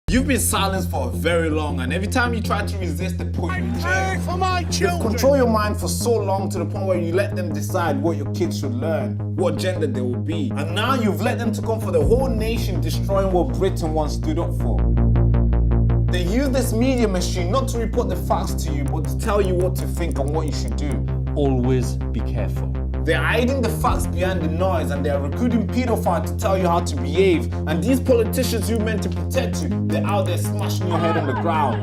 You've been silenced for very long, and every time you try to resist, they put you in jail. For my children. You've controlled your mind for so long to the point where you let them decide what your kids should learn, what gender they will be. And now you've let them to come for the whole nation, destroying what Britain once stood up for. They use this media machine not to report the facts to you, but to tell you what to think and what you should do. Always be careful. They're hiding the facts behind the noise, and they're recruiting pedophiles to tell you how to behave. And these politicians you meant to protect you, they're out there smashing your head on the ground.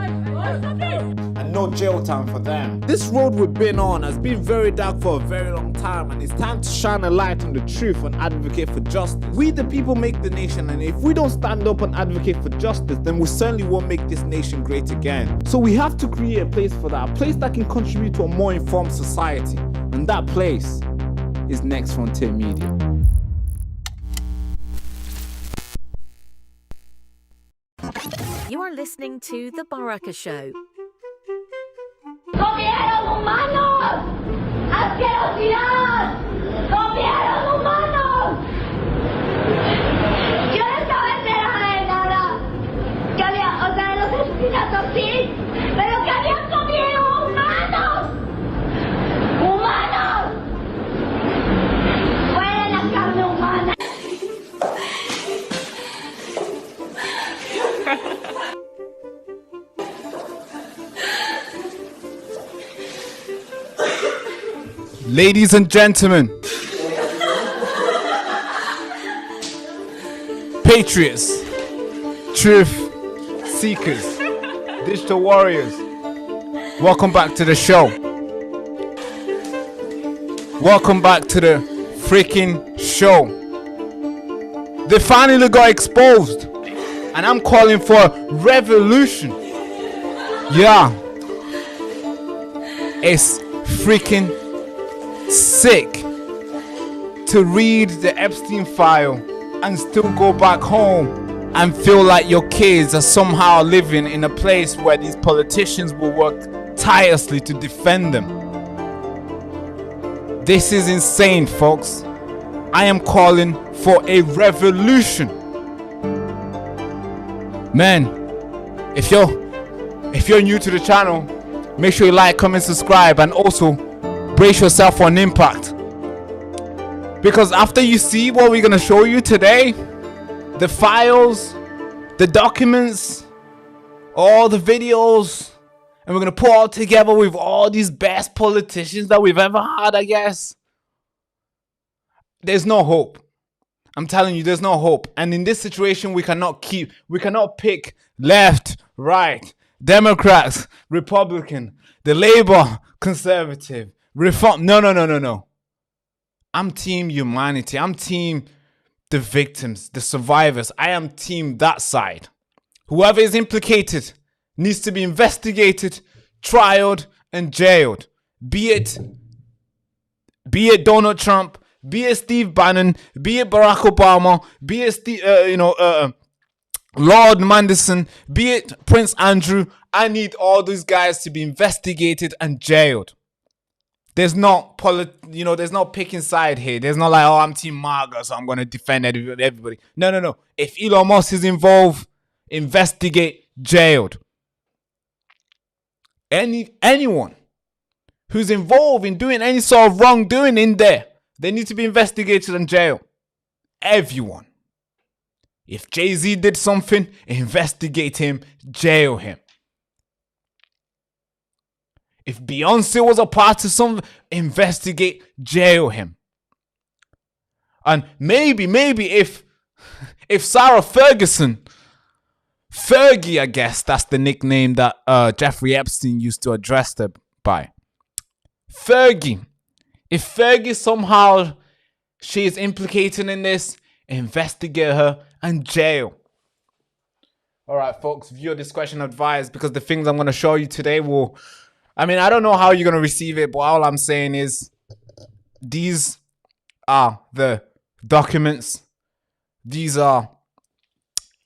And no jail time for them. This road we've been on has been very dark for a very long time, and it's time to shine a light on the truth and advocate for justice. We the people make the nation, and if we don't stand up and advocate for justice, then we certainly won't make this nation great again. So we have to create a place for that, a place that can contribute to a more informed society. And that place is Next Frontier Media. You are listening to The Baraka Show. ¡Comieron humanos! ¡Asquerosidad! ¡Comieron humanos! Yo no estaba enterada de nada. Que había, o sea, de los asesinatos sí, pero que habían comido humanos. ¡Humanos! ¡Fuera la carne humana! Ladies and gentlemen, patriots, truth seekers, digital warriors, welcome back to the show. Welcome back to the freaking show. They finally got exposed, and I'm calling for a revolution. Yeah, it's freaking sick to read the Epstein file and still go back home and feel like your kids are somehow living in a place where these politicians will work tirelessly to defend them. This is insane, folks. I am calling for a revolution. Man, if you're new to the channel, make sure you like, comment, subscribe, and also brace yourself for an impact. Because after you see what we're gonna show you today, the files, the documents, all the videos, and we're gonna put all together with all these best politicians that we've ever had, I guess. There's no hope. I'm telling you, there's no hope. And in this situation, we cannot pick left, right, Democrats, Republican, the Labour, Conservative, Reform. No. I'm team humanity. I'm team the victims, the survivors. I am team that side. Whoever is implicated needs to be investigated, trialed, and jailed. Be it Donald Trump, be it Steve Bannon, be it Barack Obama, be it Lord Manderson, be it Prince Andrew. I need all these guys to be investigated and jailed. There's no there's no picking side here. There's not like, oh, I'm Team MAGA, so I'm gonna defend everybody. No. If Elon Musk is involved, investigate, jailed. Anyone who's involved in doing any sort of wrongdoing in there, they need to be investigated and jailed. Everyone. If Jay-Z did something, investigate him, jail him. If Beyonce was a part of something, investigate, jail him. And maybe if Sarah Ferguson, Fergie, I guess that's the nickname that Jeffrey Epstein used to address her by. Fergie. If Fergie somehow she is implicated in this, investigate her and jail. All right, folks, viewer discretion advised, because the things I'm going to show you today will... I don't know how you're going to receive it, but all I'm saying is these are the documents. These are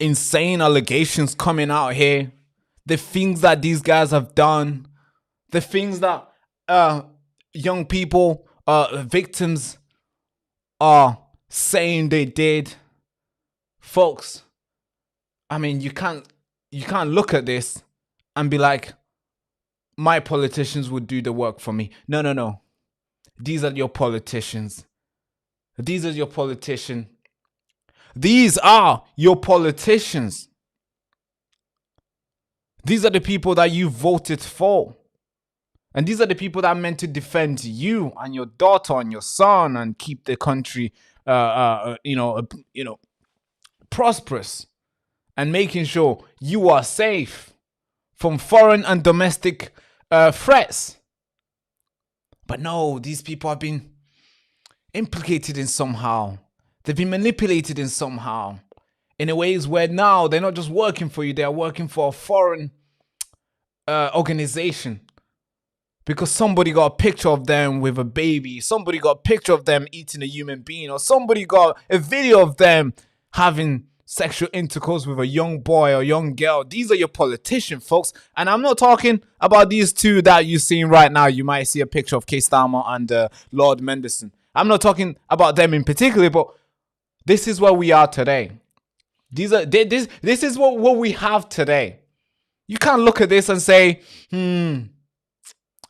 insane allegations coming out here. The things that these guys have done. The things that young people, victims are saying they did. Folks, you can't you can't look at this and be like, my politicians would do the work for me. No. These are your politicians. These are your politicians. These are your politicians. These are the people that you voted for. And these are the people that are meant to defend you and your daughter and your son and keep the country, prosperous and making sure you are safe from foreign and domestic threats. But no, these people have been implicated in somehow. They've been manipulated in somehow. In a ways where now they're not just working for you, they are working for a foreign organization. Because somebody got a picture of them with a baby. Somebody got a picture of them eating a human being. Or somebody got a video of them having sexual intercourse with a young boy or young girl. These are your politicians, folks. And I'm not talking about these two that you're seeing right now. You might see a picture of Keir Starmer and Lord Mendelssohn. I'm not talking about them in particular, but this is where we are today. This is what we have today. You can't look at this and say,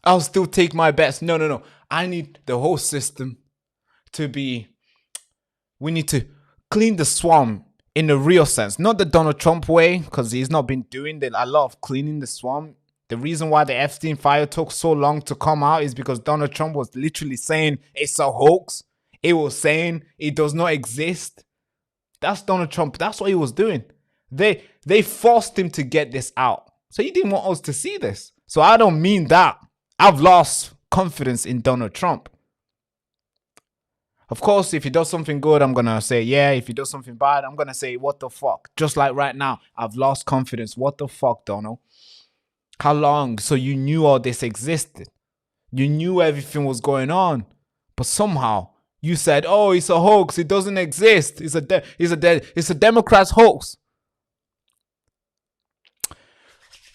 I'll still take my bets. No. I need the whole system to be... We need to clean the swamp in the real sense. Not the Donald Trump way, because he's not been doing a lot of cleaning the swamp. The reason why the Epstein file took so long to come out is because Donald Trump was literally saying it's a hoax. It was saying it does not exist. That's Donald Trump. That's what he was doing. They forced him to get this out. So he didn't want us to see this. So I don't mean that. I've lost confidence in Donald Trump. Of course, if he does something good, I'm going to say, yeah. If he does something bad, I'm going to say, what the fuck? Just like right now, I've lost confidence. What the fuck, Donald? How long? So you knew all this existed. You knew everything was going on. But somehow you said, oh, it's a hoax. It doesn't exist. It's a Democrat's hoax.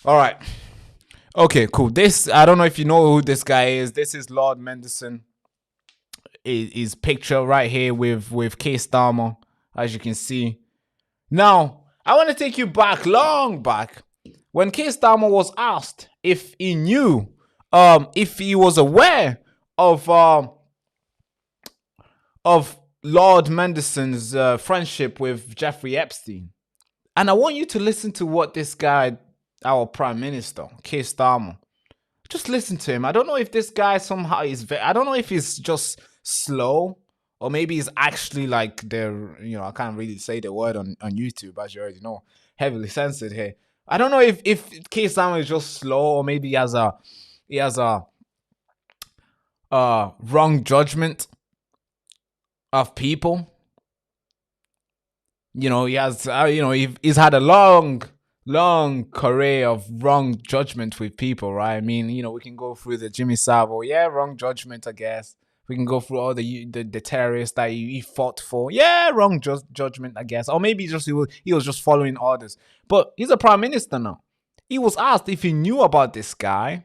All right. Okay, cool. This, I don't know if you know who this guy is. This is Lord Mendelssohn. His picture right here with Keir Starmer, as you can see. Now, I want to take you back, long back, when Keir Starmer was asked if he knew, if he was aware of Lord Mendelssohn's friendship with Jeffrey Epstein. And I want you to listen to what this guy, our Prime Minister, Keir Starmer, just listen to him. I don't know if this guy somehow is, I don't know if he's just slow, or maybe he's actually like I can't really say the word on YouTube, as you already know, heavily censored here. I don't know if Keir Starmer is just slow, or maybe he has a wrong judgment of people. He has he's had a long career of wrong judgment with people, right? I mean, we can go through the Jimmy Savile, wrong judgment, I guess. We can go through all the terrorists that he fought for. Wrong judgment, I guess. Or maybe he was just following orders. But he's a prime minister now. He was asked if he knew about this guy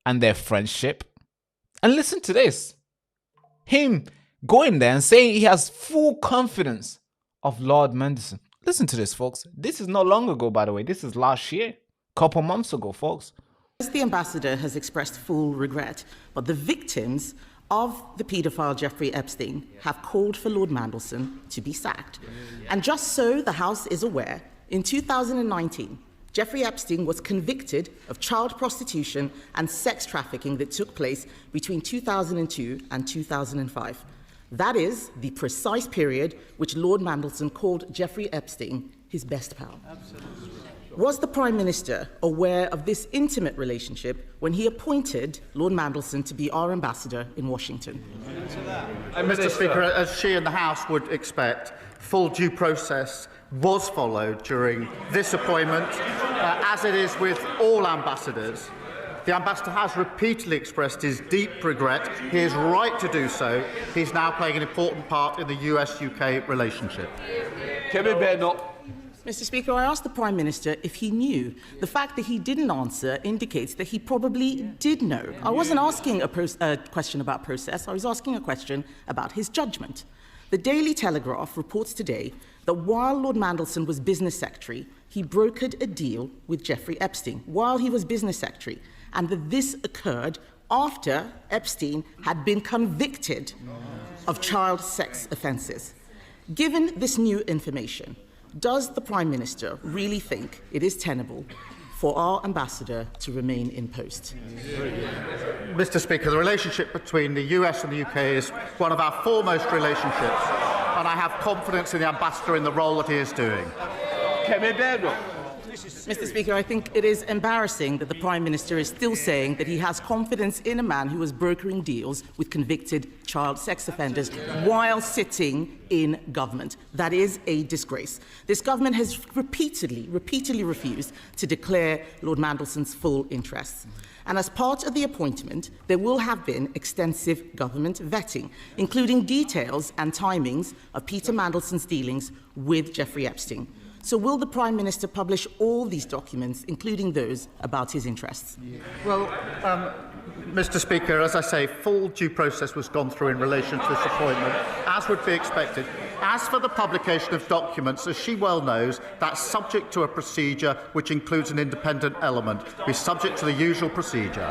and their friendship. And listen to this. Him going there and saying he has full confidence of Lord Mendelssohn. Listen to this, folks. This is not long ago, by the way. This is last year. Couple months ago, folks. The ambassador has expressed full regret, but the victims of the paedophile Jeffrey Epstein have called for Lord Mendelssohn to be sacked. And just so the House is aware, in 2019, Jeffrey Epstein was convicted of child prostitution and sex trafficking that took place between 2002 and 2005. That is the precise period which Lord Mendelssohn called Jeffrey Epstein his best pal. Absolutely. Was the Prime Minister aware of this intimate relationship when he appointed Lord Mendelssohn to be our ambassador in Washington? Mr. Speaker, as she and the House would expect, full due process was followed during this appointment, as it is with all ambassadors. The ambassador has repeatedly expressed his deep regret. He is right to do so. He's now playing an important part in the US-UK relationship. Mr. Speaker, I asked the Prime Minister if he knew. The fact that he didn't answer indicates that he probably did know. I wasn't asking a question about process. I was asking a question about his judgment. The Daily Telegraph reports today that that while Lord Mandelson was business secretary, he brokered a deal with Jeffrey Epstein while he was business secretary, and that this occurred after Epstein had been convicted of child sex offences. Given this new information, does the Prime Minister really think it is tenable for our ambassador to remain in post? Mr. Speaker, the relationship between the US and the UK is one of our foremost relationships, and I have confidence in the ambassador in the role that he is doing. Mr. Speaker, I think it is embarrassing that the Prime Minister is still saying that he has confidence in a man who was brokering deals with convicted child sex offenders while sitting in government. That is a disgrace. This government has repeatedly refused to declare Lord Mandelson's full interests. And as part of the appointment, there will have been extensive government vetting, including details and timings of Peter Mandelson's dealings with Jeffrey Epstein. So will the Prime Minister publish all these documents, including those about his interests? Well, Mr. Speaker, as I say, full due process was gone through in relation to this appointment, as would be expected. As for the publication of documents, as she well knows, that's subject to a procedure which includes an independent element. Be subject to the usual procedure.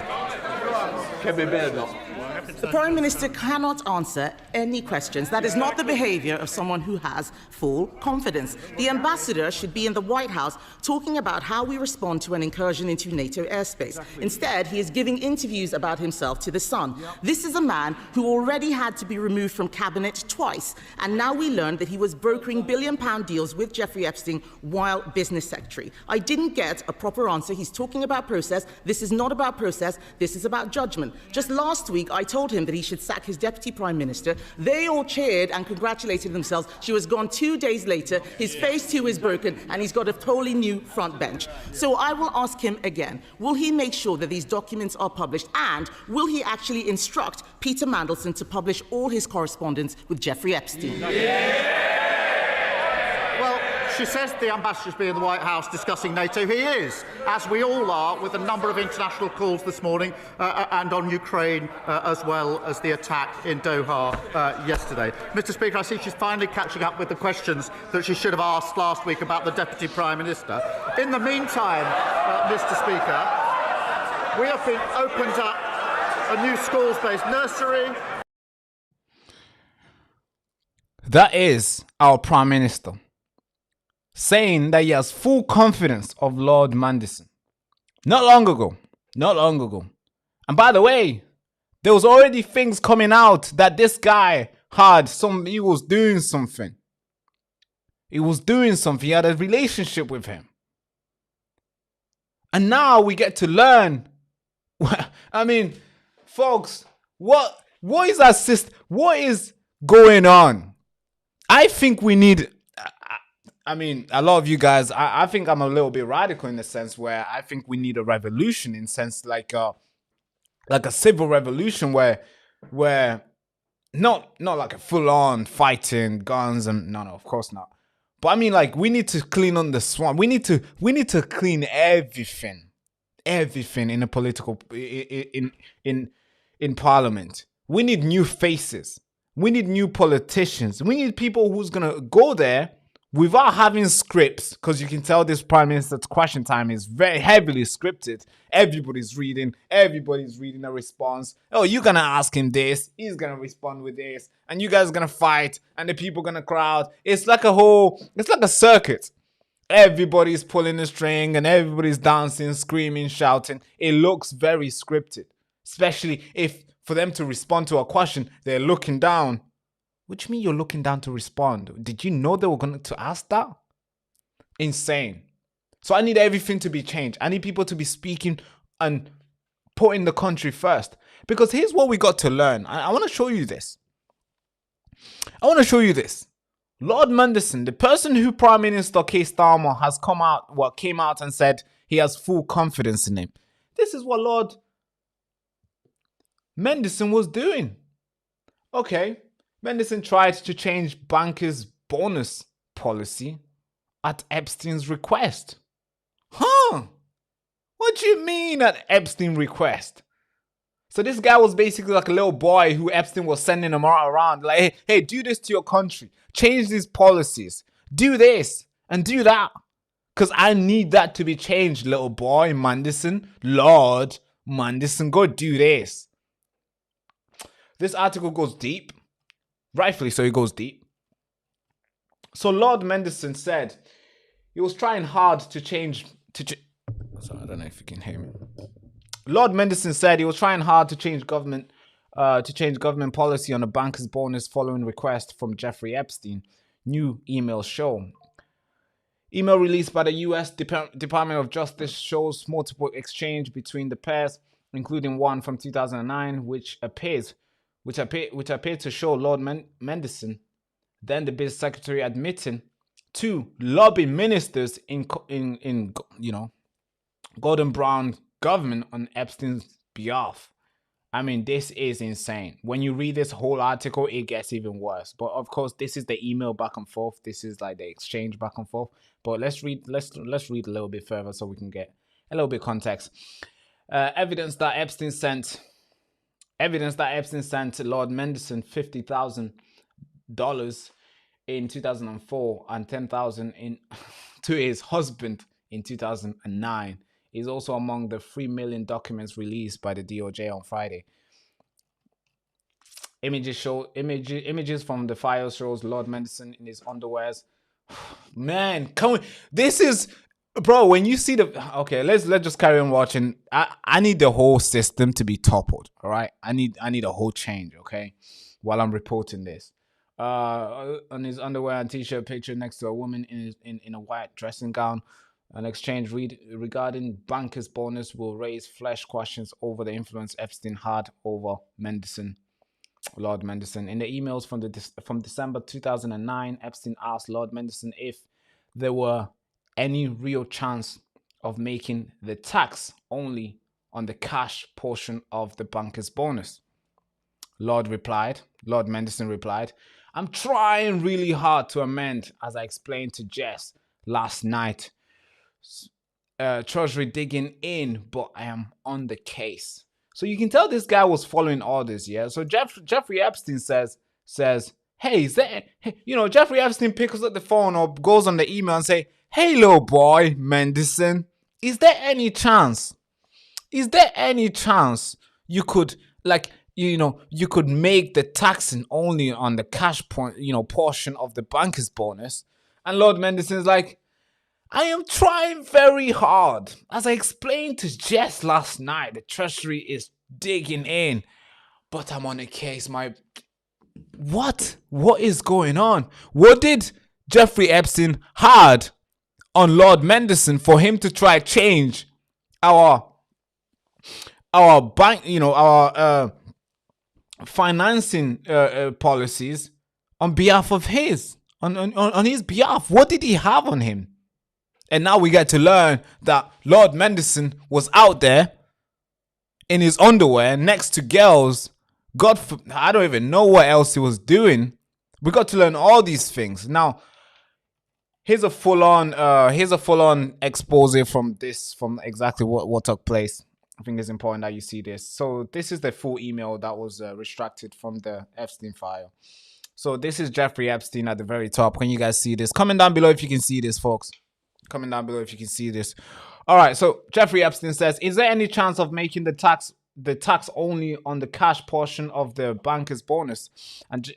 The Prime Minister cannot answer any questions. That is not the behaviour of someone who has full confidence. The ambassador should be in the White House talking about how we respond to an incursion into NATO airspace. Instead, he is giving interviews about himself to The Sun. This is a man who already had to be removed from cabinet twice, and now we learned that he was brokering billion-pound deals with Jeffrey Epstein while business secretary. I didn't get a proper answer. He's talking about process. This is not about process. This is about judgment. Just last week, I told him that he should sack his deputy prime minister. They all cheered and congratulated themselves. She was gone 2 days later. His face too is broken, and he's got a totally new front bench. So I will ask him again, will he make sure that these documents are published, and will he actually instruct Peter Mandelson to publish all his correspondence with Jeffrey Epstein? Well, she says the ambassador's be in the White House discussing NATO. He is, as we all are, with a number of international calls this morning and on Ukraine, as well as the attack in Doha yesterday. Mr. Speaker, I see she's finally catching up with the questions that she should have asked last week about the Deputy Prime Minister. In the meantime, Mr. Speaker, we have been opened up a new schools-based nursery. That is our Prime Minister saying that he has full confidence of Lord Mandelson. Not long ago. And by the way, there was already things coming out that this guy he was doing something. He had a relationship with him. And now we get to learn. I mean, folks, what is going on? I think we need, I mean, a lot of you guys, I think I'm a little bit radical in the sense where I think we need a revolution, in sense like a civil revolution where not like a full-on fighting guns and no, of course not. But I mean, like, we need to clean on the swamp. We need to clean everything in a political in parliament. We need new faces. We need new politicians. We need people who's gonna go there without having scripts, because you can tell this Prime Minister's question time is very heavily scripted. Everybody's reading a response. Oh, you're gonna ask him this, he's gonna respond with this, and you guys are gonna fight, and the people gonna crowd. It's like a circuit. Everybody's pulling the string, and everybody's dancing, screaming, shouting. It looks very scripted, especially if for them to respond to a question, they're looking down. What do you mean you're looking down to respond? Did you know they were going to ask that? Insane. So I need everything to be changed. I need people to be speaking and putting the country first. Because here's what we got to learn. I want to show you this. Lord Mandelson, the person who Prime Minister Keir Starmer has came out and said he has full confidence in him. This is what Lord Mandelson was doing. Okay. Mandelson tried to change bankers' bonus policy at Epstein's request. Huh? What do you mean at Epstein's request? So this guy was basically like a little boy who Epstein was sending him around like, hey, do this to your country. Change these policies. Do this and do that. Because I need that to be changed, little boy, Manderson. Lord Manderson, go do this. This article goes deep. Rightfully so, it goes deep. So Lord Manderson said he was trying hard to change... Sorry, I don't know if you can hear me. Lord Manderson said he was trying hard to change government policy on a banker's bonus following request from Jeffrey Epstein. New email show. Email released by the U.S. Department of Justice shows multiple exchange between the pairs, including one from 2009, which appeared to show Lord Manderson, then the business secretary, admitting to lobby ministers in Gordon Brown government on Epstein's behalf. I mean, this is insane. When you read this whole article, it gets even worse. But of course, this is the email back and forth. This is like the exchange back and forth. But let's read a little bit further so we can get a little bit context. Evidence that Epstein sent Lord Manderson $50,000 in 2004 and $10,000 to his husband in 2009. Is also among the 3 million documents released by the DOJ on Friday. Images from the files shows Lord Manderson in his underwears. Man, come on. This is, bro, when you see the... Okay, let's just carry on watching. I need the whole system to be toppled, all right? I need a whole change, okay? While I'm reporting this. On his underwear and t-shirt picture next to a woman in a white dressing gown. An exchange regarding banker's bonus will raise fresh questions over the influence Epstein had over Lord Manderson. In the emails from December 2009, Epstein asked Lord Manderson if there were any real chance of making the tax only on the cash portion of the banker's bonus. Lord Manderson replied, "I'm trying really hard to amend, as I explained to Jess last night. Treasury digging in, but I am on the case." So you can tell this guy was following orders, yeah? So Jeffrey Epstein says, hey, is there, Jeffrey Epstein picks up the phone or goes on the email and say, "Hey, little boy, Manderson, is there any chance you could, you could make the taxing only on the cash portion of the banker's bonus?" And Lord Manderson's like, "I am trying very hard. As I explained to Jess last night, the Treasury is digging in, but I'm on a case, What? What is going on? What did Jeffrey Epstein had on Lord Manderson for him to try change our bank, our financing policies on behalf of on his behalf? What did he have on him? And now we get to learn that Lord Manderson was out there in his underwear next to girls. I don't even know what else he was doing. We got to learn all these things. Now, here's a full-on expose from exactly what took place. I think it's important that you see this. So this is the full email that was restricted from the Epstein file. So this is Jeffrey Epstein at the very top. Can you guys see this? Comment down below if you can see this, folks. Comment down below if you can see this. All right, so Jeffrey Epstein says, "Is there any chance of making the tax only on the cash portion of the banker's bonus?" And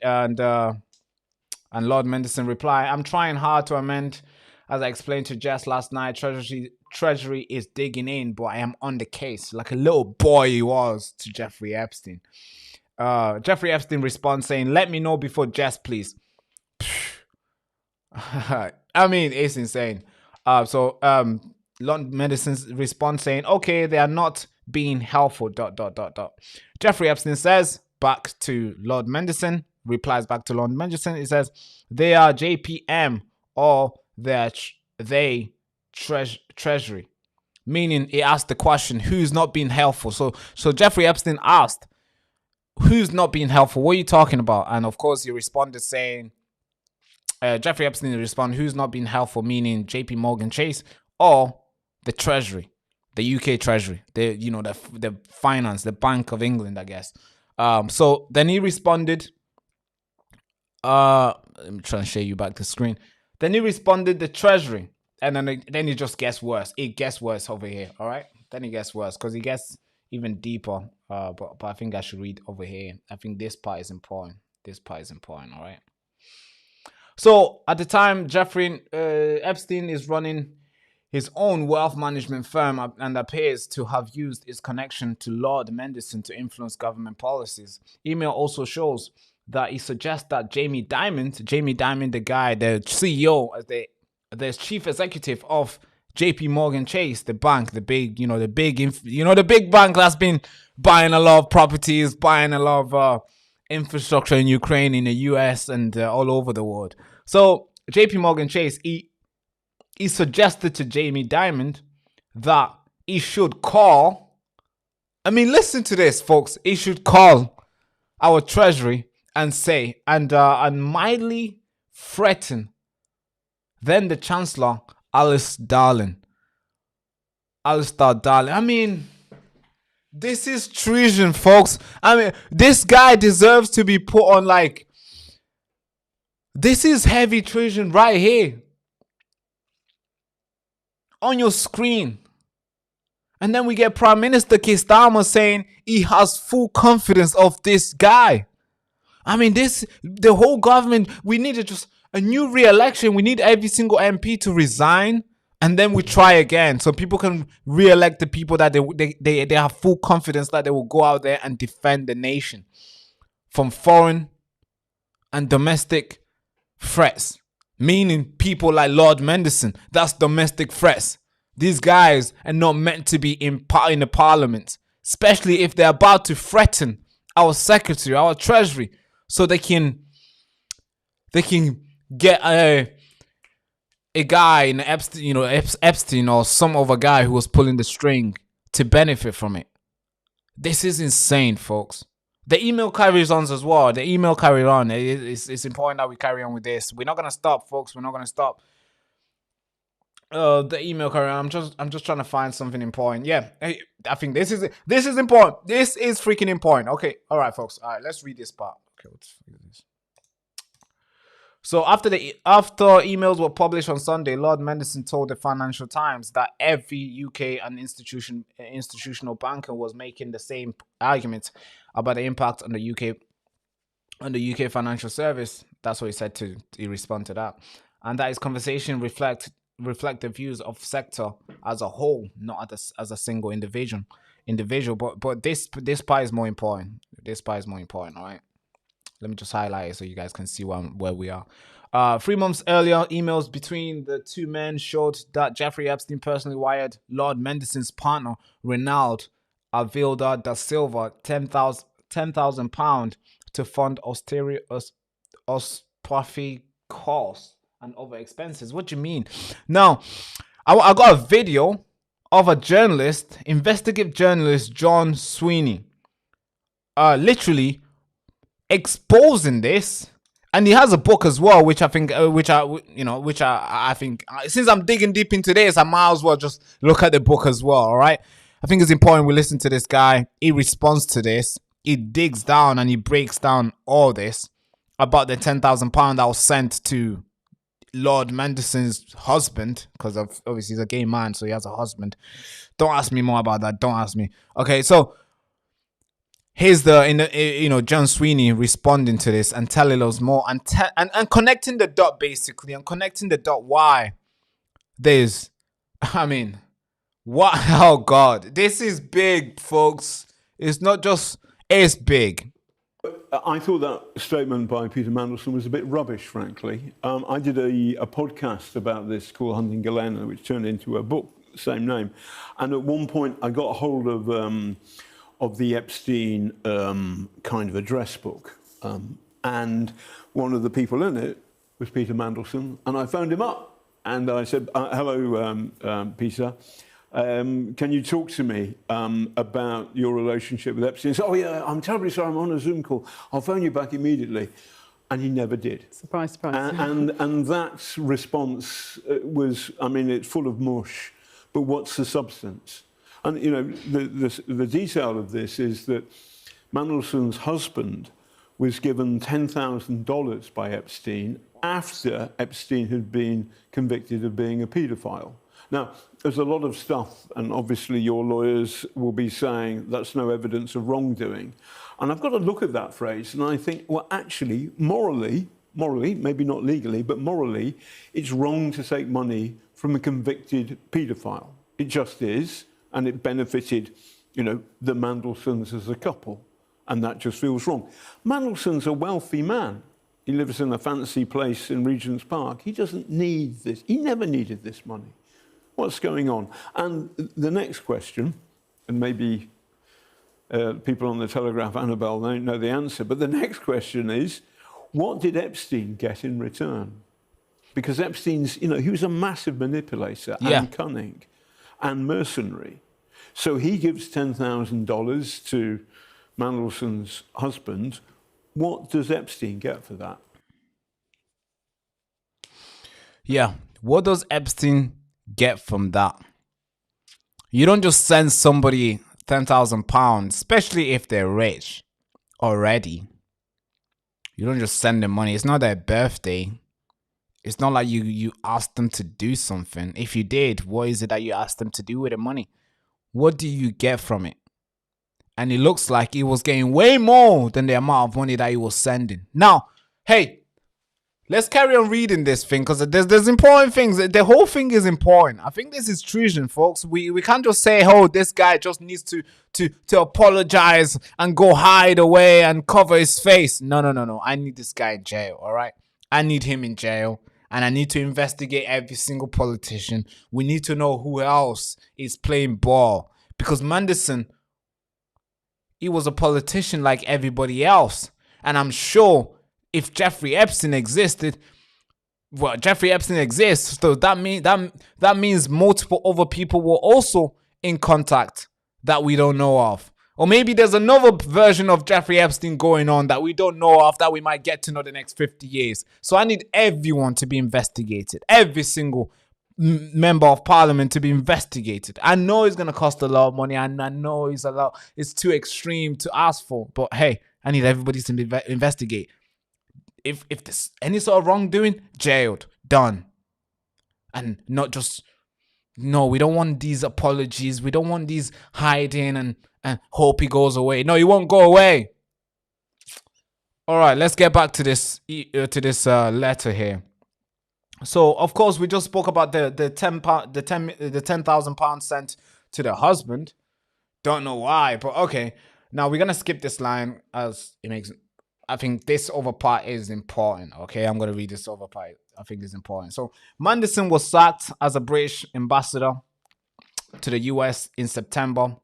Lord Manderson replied, "I'm trying hard to amend. As I explained to Jess last night, Treasury is digging in, but I am on the case," like a little boy he was to Jeffrey Epstein. Jeffrey Epstein responds saying, "Let me know before Jess, please." I mean, it's insane. Lord Manderson's response saying, "Okay, they are not being helpful, ... Jeffrey Epstein says back to Lord Manderson, replies back to Lord Manderson, he says, "They are JPM or they Treasury." Meaning he asked the question, who's not being helpful? So Jeffrey Epstein asked, "Who's not being helpful? What are you talking about?" And of course he responded saying, Jeffrey Epstein responded, "Who's not being helpful?" Meaning JP Morgan Chase or the Treasury, the UK Treasury, the finance, the Bank of England, I guess. So then he responded, let me try and share you back the screen. Then he responded the Treasury. And then it just gets worse. It gets worse over here, all right? Then it gets worse because it gets even deeper. But I think I should read over here. I think this part is important. This part is important, all right? So at the time, Jeffrey Epstein is running his own wealth management firm and appears to have used his connection to Lord Mendelssohn to influence government policies. Email also shows that he suggests that Jamie Dimon, the guy, the CEO, the chief executive of JP Morgan Chase, the bank, the big bank that's been buying a lot of properties, buying a lot of infrastructure in Ukraine, in the US, and all over the world. So JP Morgan Chase, he suggested to Jamie Dimon that he should call, listen to this, folks, he should call our treasury and say, and mildly threaten then the Chancellor, Alistair Darling. This is treason, folks. This guy deserves to be put on this is heavy treason right here. On your screen. And then we get Prime Minister Keir Starmer saying he has full confidence of this guy. The whole government, we need a new re-election. We need every single MP to resign. And then we try again. So people can re-elect the people that they have full confidence that they will go out there and defend the nation from foreign and domestic threats. Meaning people like Lord Mendelssohn. That's domestic threats. These guys are not meant to be in the parliament. Especially if they're about to threaten our secretary, our treasury. So they can get a guy in Epstein or some other guy who was pulling the string to benefit from it. This is insane, folks. The email carries on as well. The email carries on. It's important that we carry on with this. We're not gonna stop, folks. We're not gonna stop. The email carry on. I'm just trying to find something important. Yeah, I think this is important. This is freaking important. Okay, all right, folks. All right, let's read this part. Okay, let's read this. So after emails were published on Sunday, Lord Mendelssohn told the Financial Times that every UK and institutional banker was making the same argument about the impact on the UK financial service. That's what he said he responded to that, and that his conversation reflect the views of sector as a whole, not as a single individual. But this part is more important. This part is more important. All right. Let me just highlight it so you guys can see where we are. 3 months earlier, emails between the two men showed that Jeffrey Epstein personally wired Lord Mendelssohn's partner, Reinald Avilda da Silva, £10,000 to fund austerity costs and other expenses. What do you mean? Now, I got a video of a journalist, investigative journalist John Sweeney, literally exposing this, and he has a book as well, which I think, I think, since I'm digging deep into this, I might as well just look at the book as well. All right, I think it's important we listen to this guy. He responds to this. He digs down and he breaks down all this about the £10,000 that was sent to Lord Mendelssohn's husband, because obviously he's a gay man, so he has a husband. Don't ask me more about that. Don't ask me. Okay, so here's John Sweeney responding to this and telling us more and connecting the dot, basically, and connecting the dot why there's, what? Oh God, this is big, folks. It's not just, it's big. I thought that statement by Peter Mandelson was a bit rubbish, frankly. I did a podcast about this called Hunting Galena, which turned into a book, same name. And at one point I got a hold of the Epstein kind of address book. And one of the people in it was Peter Mandelson. And I phoned him up and I said, hello, Peter. Can you talk to me about your relationship with Epstein? He said, oh yeah, I'm terribly sorry, I'm on a Zoom call. I'll phone you back immediately. And he never did. Surprise, surprise. And that response was, it's full of mush, but what's the substance? And, the detail of this is that Mandelson's husband was given $10,000 by Epstein after Epstein had been convicted of being a paedophile. Now, there's a lot of stuff, and obviously your lawyers will be saying that's no evidence of wrongdoing. And I've got to look at that phrase, and I think, well, actually, morally, maybe not legally, but morally, it's wrong to take money from a convicted paedophile. It just is, and it benefited, the Mandelsons as a couple, and that just feels wrong. Mandelson's a wealthy man. He lives in a fancy place in Regent's Park. He doesn't need this. He never needed this money. What's going on? And the next question, and maybe people on the Telegraph, Annabelle, don't know the answer, but the next question is, what did Epstein get in return? Because Epstein's, he was a massive manipulator and cunning and mercenary. So he gives $10,000 to Mandelson's husband. What does Epstein get for that? Yeah, what does Epstein get from that? You don't just send somebody £10,000, especially if they're rich already. You don't just send them money. It's not their birthday. It's not like you asked them to do something. If you did, what is it that you asked them to do with the money? What do you get from it? And it looks like he was getting way more than the amount of money that he was sending. Now, hey, let's carry on reading this thing, because there's important things. The whole thing is important. I think this is treason, folks. We can't just say, oh, this guy just needs to apologize and go hide away and cover his face. No. I need this guy in jail, all right? I need him in jail, and I need to investigate every single politician. We need to know who else is playing ball, because Mandelson, he was a politician like everybody else. And I'm sure if Jeffrey Epstein existed, well, Jeffrey Epstein exists, so that means multiple other people were also in contact that we don't know of. Or maybe there's another version of Jeffrey Epstein going on that we don't know of, that we might get to know the next 50 years. So I need everyone to be investigated. Every single member of parliament to be investigated. I know it's going to cost a lot of money, and I know it's too extreme to ask for. But hey, I need everybody to investigate. If there's any sort of wrongdoing, jailed, done. And not just, no, we don't want these apologies. We don't want these hiding and hope he goes away. No, he won't go away. All right, let's get back to this letter here. So, of course, we just spoke about the £10,000 sent to the husband. Don't know why, but okay. Now we're gonna skip this line as it makes. I think this other part is important. Okay, I'm gonna read this other part. I think it's important. So, Mandelson was sacked as a British ambassador to the US in September.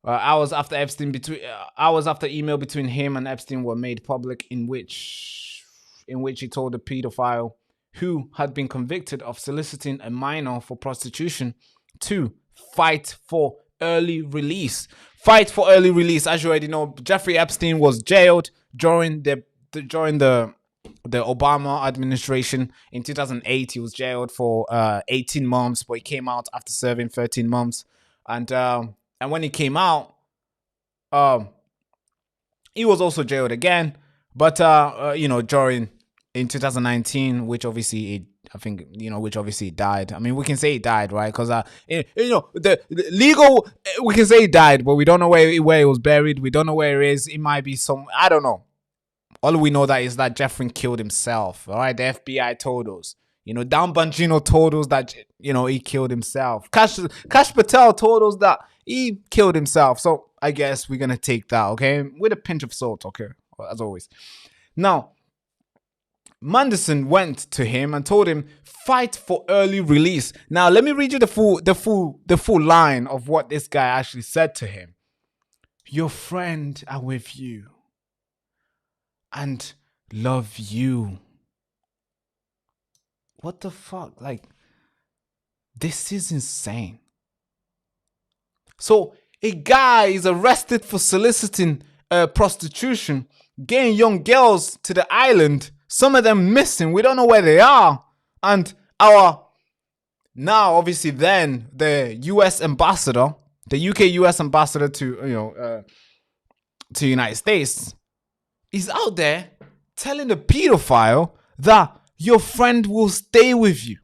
Hours after email between him and Epstein were made public, in which he told the pedophile, who had been convicted of soliciting a minor for prostitution, to fight for early release. Fight for early release. As you already know, Jeffrey Epstein was jailed during the Obama administration. In 2008, he was jailed for 18 months, but he came out after serving 13 months. And when he came out, he was also jailed again. But in 2019, which obviously he died. I mean, we can say he died, right? Because the legal, we can say he died, but we don't know where he was buried. We don't know where he is. It might be I don't know. All we know is that Jeffrey killed himself. All right, the FBI told us. Dan Bongino told us that he killed himself. Kash Patel told us that he killed himself. So I guess we're gonna take that, okay, with a pinch of salt, okay, as always. Now, Mandelson went to him and told him, fight for early release. Now, let me read you the full line of what this guy actually said to him. Your friend are with you and love you. What the fuck? Like, this is insane. So, a guy is arrested for soliciting prostitution, getting young girls to the island. Some of them missing. We don't know where they are. And now, obviously, then the U.S. ambassador, the UK U.S. ambassador to the United States, He's out there telling the pedophile that your friend will stay with you.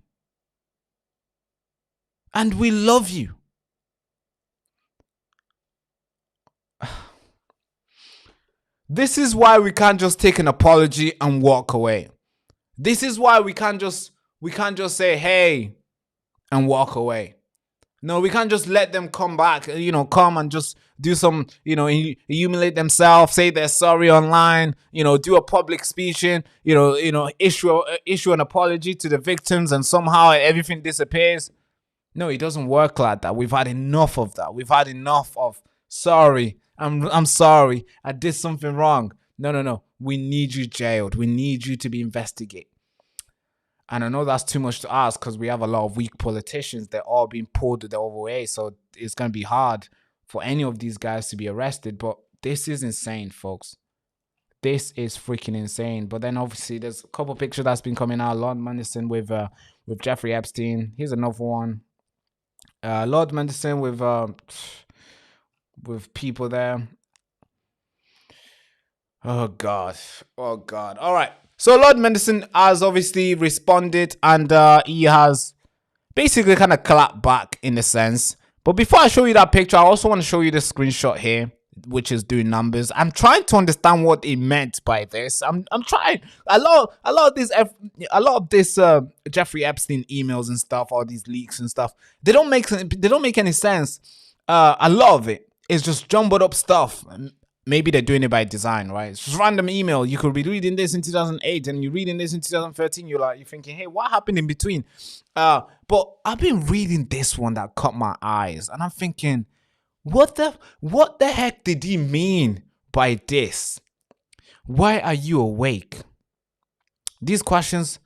And we love you. This is why we can't just take an apology and walk away. This is why we can't just say, hey, and walk away. No, we can't just let them come back, come and just do some, humiliate themselves, say they're sorry online, do a public speech, issue an apology to the victims, and somehow everything disappears. No, it doesn't work like that. We've had enough of that. We've had enough of sorry. I'm sorry. I did something wrong. No. We need you jailed. We need you to be investigated. And I know that's too much to ask because we have a lot of weak politicians. They're all being pulled the other way. So it's going to be hard for any of these guys to be arrested. But this is insane, folks. This is freaking insane. But then obviously there's a couple pictures that's been coming out. Lord Manderson with Jeffrey Epstein. Here's another one. Lord Manderson with people there. Oh God. All right. So Lord Manderson has obviously responded, and he has basically kind of clapped back in a sense. But before I show you that picture, I also want to show you this screenshot here, which is doing numbers. I'm trying to understand what he meant by this. I'm trying. A lot of this Jeffrey Epstein emails and stuff, all these leaks and stuff, they don't make any sense. A lot of it is just jumbled up stuff. Maybe they're doing it by design, right? It's just random email. You could be reading this in 2008 and you're reading this in 2013. You're thinking, hey, what happened in between? But I've been reading this one that caught my eyes, and I'm thinking, what the heck did he mean by this? Why are you awake? These questions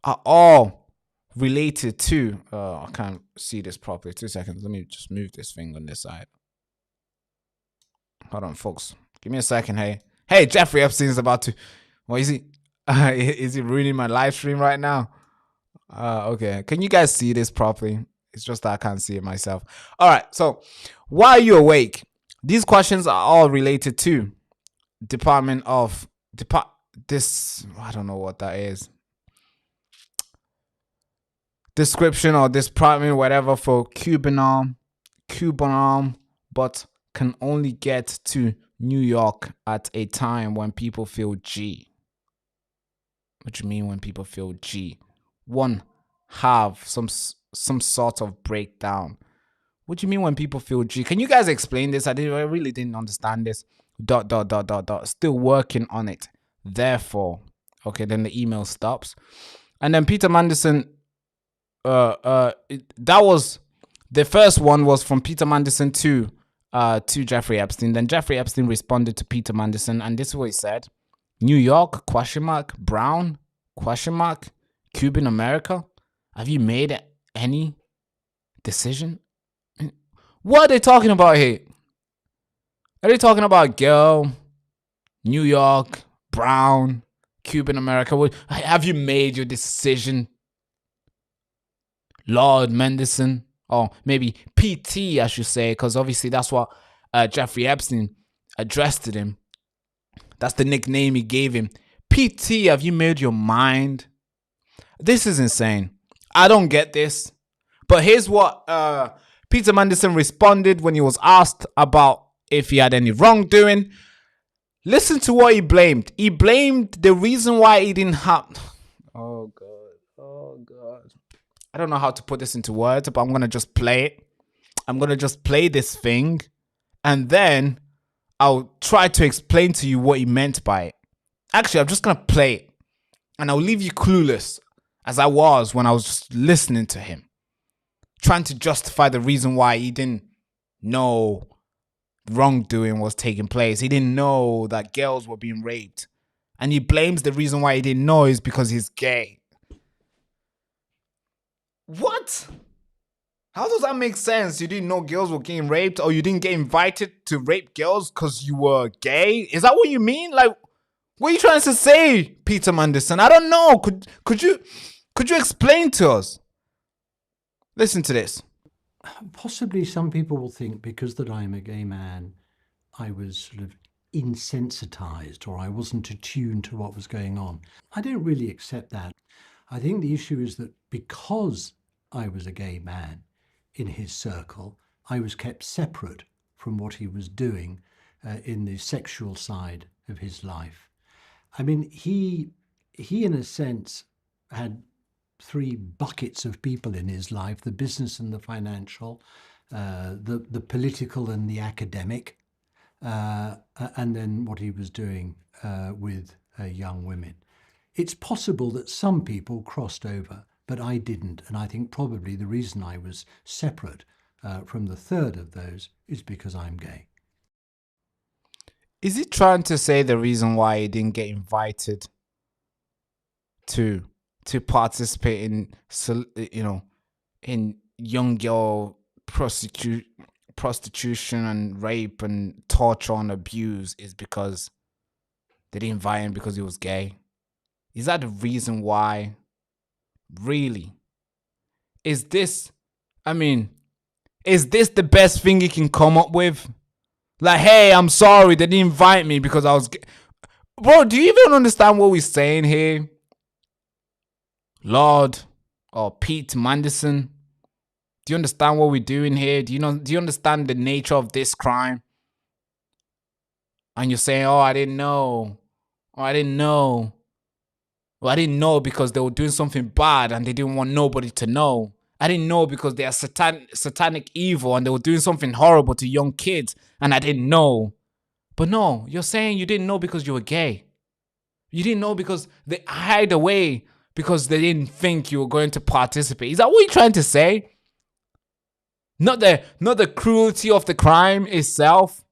are all related to. I can't see this properly. 2 seconds. Let me just move this thing on this side. Hold on, folks. Give me a second. Hey, Jeffrey Epstein is about to. What is he? Is he ruining my live stream right now? Okay. Can you guys see this properly? It's just that I can't see it myself. All right. So, why are you awake? These questions are all related to this. I don't know what that is. Description or this department, whatever, for Cuban arm, but can only get to New York at a time when people feel G. What do you mean when people feel G? One, have some sort of breakdown. What do you mean when people feel G? Can you guys explain this? I really didn't understand this. ... Still working on it. Therefore, okay, then the email stops. And then Peter Manderson, that was, the first one was from Peter Manderson to Jeffrey Epstein. Then Jeffrey Epstein responded to Peter Manderson, and this is what he said: New York, ? Brown, ? Cuban America. Have you made any decision? What are they talking about here? Are they talking about girl, New York, brown, Cuban America? Have you made your decision? Lord Manderson, or maybe PT, I should say, because obviously that's what Jeffrey Epstein addressed to him. That's the nickname he gave him. PT, have you made your mind? This is insane. I don't get this. But here's what Peter Manderson responded when he was asked about if he had any wrongdoing. Listen to what he blamed. He blamed the reason why he didn't have... Oh, God. I don't know how to put this into words, but I'm going to just play it. I'm going to just play this thing, and then I'll try to explain to you what he meant by it. Actually, I'm just going to play it, and I'll leave you clueless, as I was when I was just listening to him, trying to justify the reason why he didn't know wrongdoing was taking place. He didn't know that girls were being raped, and he blames the reason why he didn't know is because he's gay. What? How does that make sense? You didn't know girls were getting raped, or you didn't get invited to rape girls because you were gay? Is that what you mean? Like, what are you trying to say, Peter Manderson? I don't know. Could you explain to us? Listen to this. Possibly some people will think because that I'm a gay man, I was sort of insensitized or I wasn't attuned to what was going on. I don't really accept that. I think the issue is that because I was a gay man in his circle, I was kept separate from what he was doing in the sexual side of his life. I mean, he in a sense had three buckets of people in his life: the business and the financial, the political and the academic, and then what he was doing with young women. It's possible that some people crossed over, but I didn't. And I think probably the reason I was separate from the third of those is because I'm gay. Is he trying to say the reason why he didn't get invited to participate in, in young girl prostitution and rape and torture and abuse is because they didn't invite him because he was gay? Is that the reason why? Really? Is this the best thing he can come up with? Like, hey, I'm sorry, they didn't invite me because I was gay. Bro, do you even understand what we're saying here? Lord or Pete Manderson, do you understand what we're doing here? Do you understand the nature of this crime? And you're saying, oh, I didn't know. Oh, I didn't know. Well, I didn't know because they were doing something bad and they didn't want nobody to know. I didn't know because they are satanic evil and they were doing something horrible to young kids and I didn't know. But no, you're saying you didn't know because you were gay. You didn't know because they hide away because they didn't think you were going to participate. Is that what you're trying to say? Not the cruelty of the crime itself.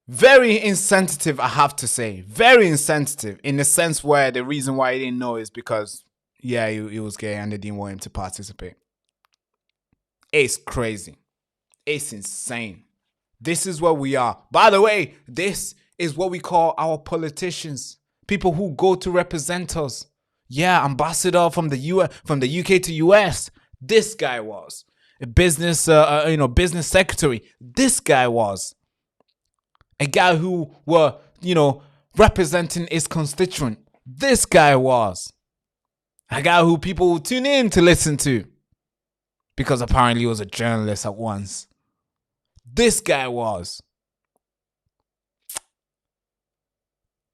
Very insensitive, I have to say. Very insensitive in the sense where the reason why he didn't know is because, yeah, he was gay and they didn't want him to participate. It's crazy. It's insane. This is where we are. By the way, this is what we call our politicians. People who go to represent us. Yeah, ambassador from the UK to US. This guy was a business, business secretary. This guy was a guy who were, representing his constituent. This guy was a guy who people would tune in to listen to because apparently he was a journalist at once. This guy was.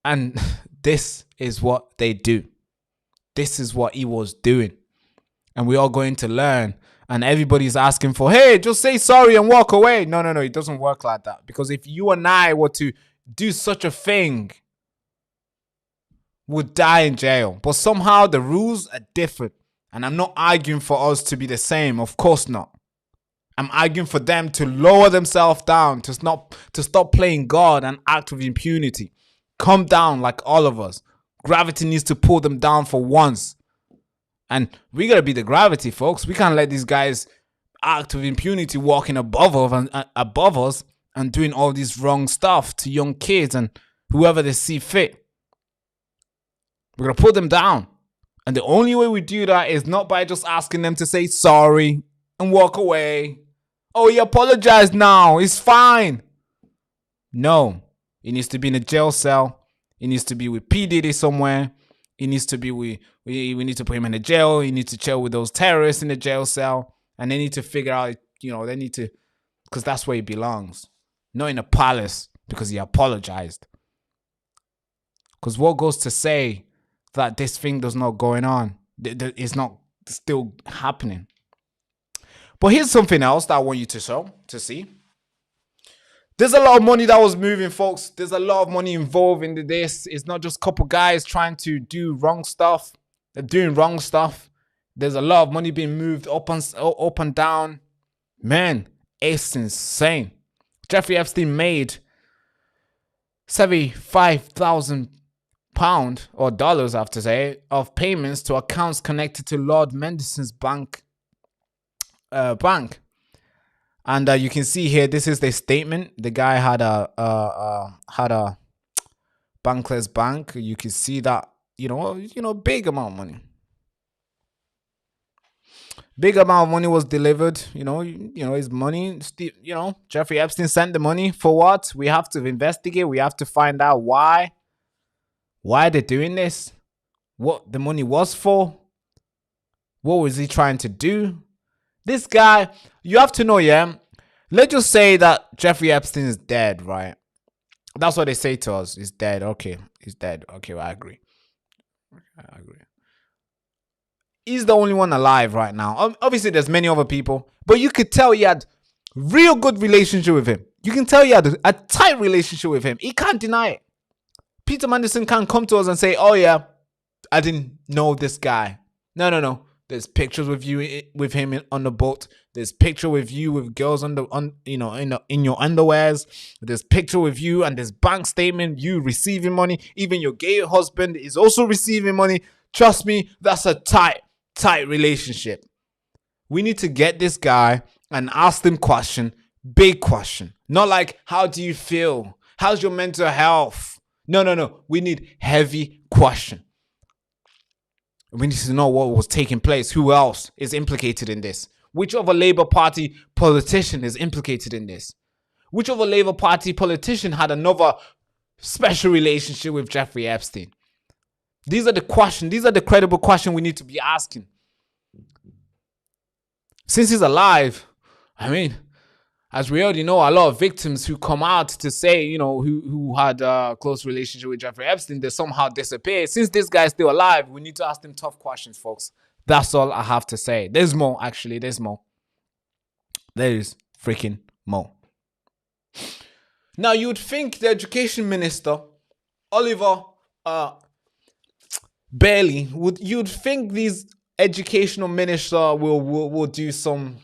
And this is what they do. This is what he was doing. And we're all going to learn. And everybody's asking for, hey, just say sorry and walk away. No, it doesn't work like that. Because if you and I were to do such a thing, we'd die in jail. But somehow the rules are different. And I'm not arguing for us to be the same. Of course not. I'm arguing for them to lower themselves down, to stop playing God and act with impunity. Come down like all of us. Gravity needs to pull them down for once. And we gotta be the gravity, folks. We can't let these guys act with impunity, walking above us and doing all this wrong stuff to young kids and whoever they see fit. We're gonna put them down. And the only way we do that is not by just asking them to say sorry and walk away. Oh, he apologized now. It's fine. No. He needs to be in a jail cell. He needs to be with P. Diddy somewhere. He needs to be we need to put him in a jail. He needs to chill with those terrorists in the jail cell. And they need to figure out, they need to, because that's where he belongs. Not in a palace because he apologized. Because what goes to say that this thing does not going on? It's not still happening. But here's something else that I want you to see. There's a lot of money that was moving, folks. There's a lot of money involved in this. It's not just a couple guys trying to do wrong stuff. They're doing wrong stuff. There's a lot of money being moved up and down. Man, it's insane. Jeffrey Epstein made £75,000 or dollars, I have to say, of payments to accounts connected to Lord Mendelssohn's bank. And you can see here, this is the statement. The guy had a bankless bank. You can see that, big amount of money. big amount of money was delivered. His money. Jeffrey Epstein sent the money for what? We have to investigate. We have to find out why they're doing this. What the money was for. What was he trying to do? This guy, you have to know, yeah. Let's just say that Jeffrey Epstein is dead, right? That's what they say to us. He's dead. Okay, he's dead. Okay, well, I agree. He's the only one alive right now. Obviously, there's many other people, but you could tell he had real good relationship with him. You can tell he had a tight relationship with him. He can't deny it. Peter Mandelson can't come to us and say, "Oh yeah, I didn't know this guy." No. There's pictures with you with him on the boat. There's picture with you with girls in your underwears. There's picture with you and there's bank statement you receiving money. Even your gay husband is also receiving money. Trust me, that's a tight relationship. We need to get this guy and ask him question, big question. Not like, how do you feel? How's your mental health? No. We need heavy question. We need to know what was taking place. Who else is implicated in this? Which other Labour Party politician is implicated in this? Which other Labour Party politician had another special relationship with Jeffrey Epstein? These are the questions. These are the credible questions we need to be asking. Since he's alive, I mean, as we already know, a lot of victims who come out to say, who had a close relationship with Jeffrey Epstein, they somehow disappeared. Since this guy is still alive, we need to ask them tough questions, folks. That's all I have to say. There's more, actually. There's more. There is freaking more. Now, you'd think the education minister, Oliver Bailey, you'd think these educational minister will do some...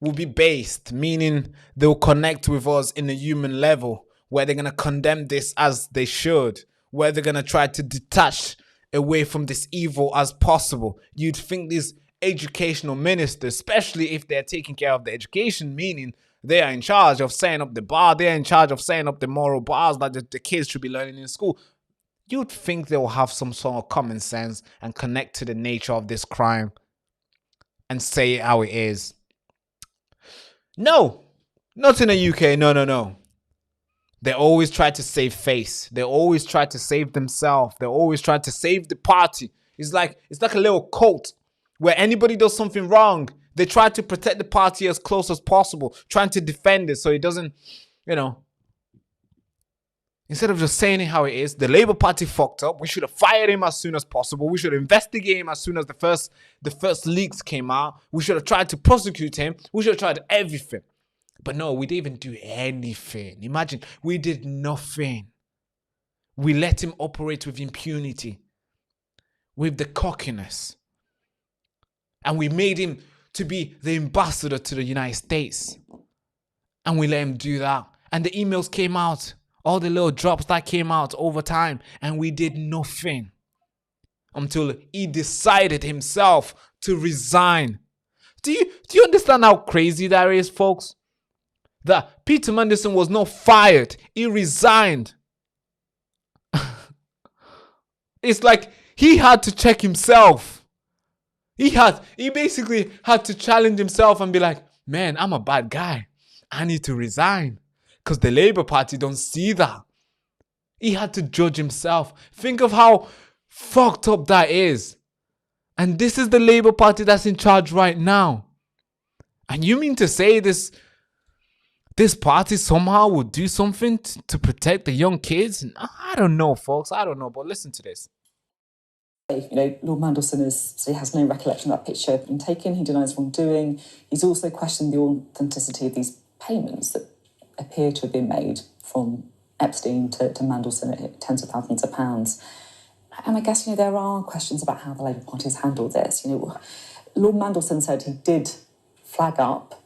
will be based, meaning they'll connect with us in a human level, where they're going to condemn this as they should, where they're going to try to detach away from this evil as possible. You'd think these educational ministers, especially if they're taking care of the education, meaning they are in charge of setting up the bar, they're in charge of setting up the moral bars that the kids should be learning in school, you'd think they will have some sort of common sense and connect to the nature of this crime and say it how it is. No, not in the UK. No. They always try to save face. They always try to save themselves. They always try to save the party. It's like a little cult where anybody does something wrong, they try to protect the party as close as possible, trying to defend it so it doesn't, instead of just saying it how it is. The Labour Party fucked up. We should have fired him as soon as possible. We should investigate him as soon as the first leaks came out. We should have tried to prosecute him. We should have tried everything. But no, we didn't even do anything. Imagine, we did nothing. We let him operate with impunity, with the cockiness. And we made him to be the ambassador to the United States. And we let him do that. And the emails came out. All the little drops that came out over time. And we did nothing. Until he decided himself to resign. Do you understand how crazy that is, folks? That Peter Mandelson was not fired. He resigned. It's like he had to check himself. He basically had to challenge himself and be like, man, I'm a bad guy. I need to resign. Because the Labour Party don't see that. He had to judge himself. Think of how fucked up that is. And this is the Labour Party that's in charge right now. And you mean to say this party somehow would do something to protect the young kids? I don't know, folks. I don't know. But listen to this. Lord Mandelson he has no recollection of that picture being taken. He denies wrongdoing. He's also questioned the authenticity of these payments that appear to have been made from Epstein to Mandelson at tens of thousands of pounds. And I guess, there are questions about how the Labour Party has handled this. Lord Mandelson said he did flag up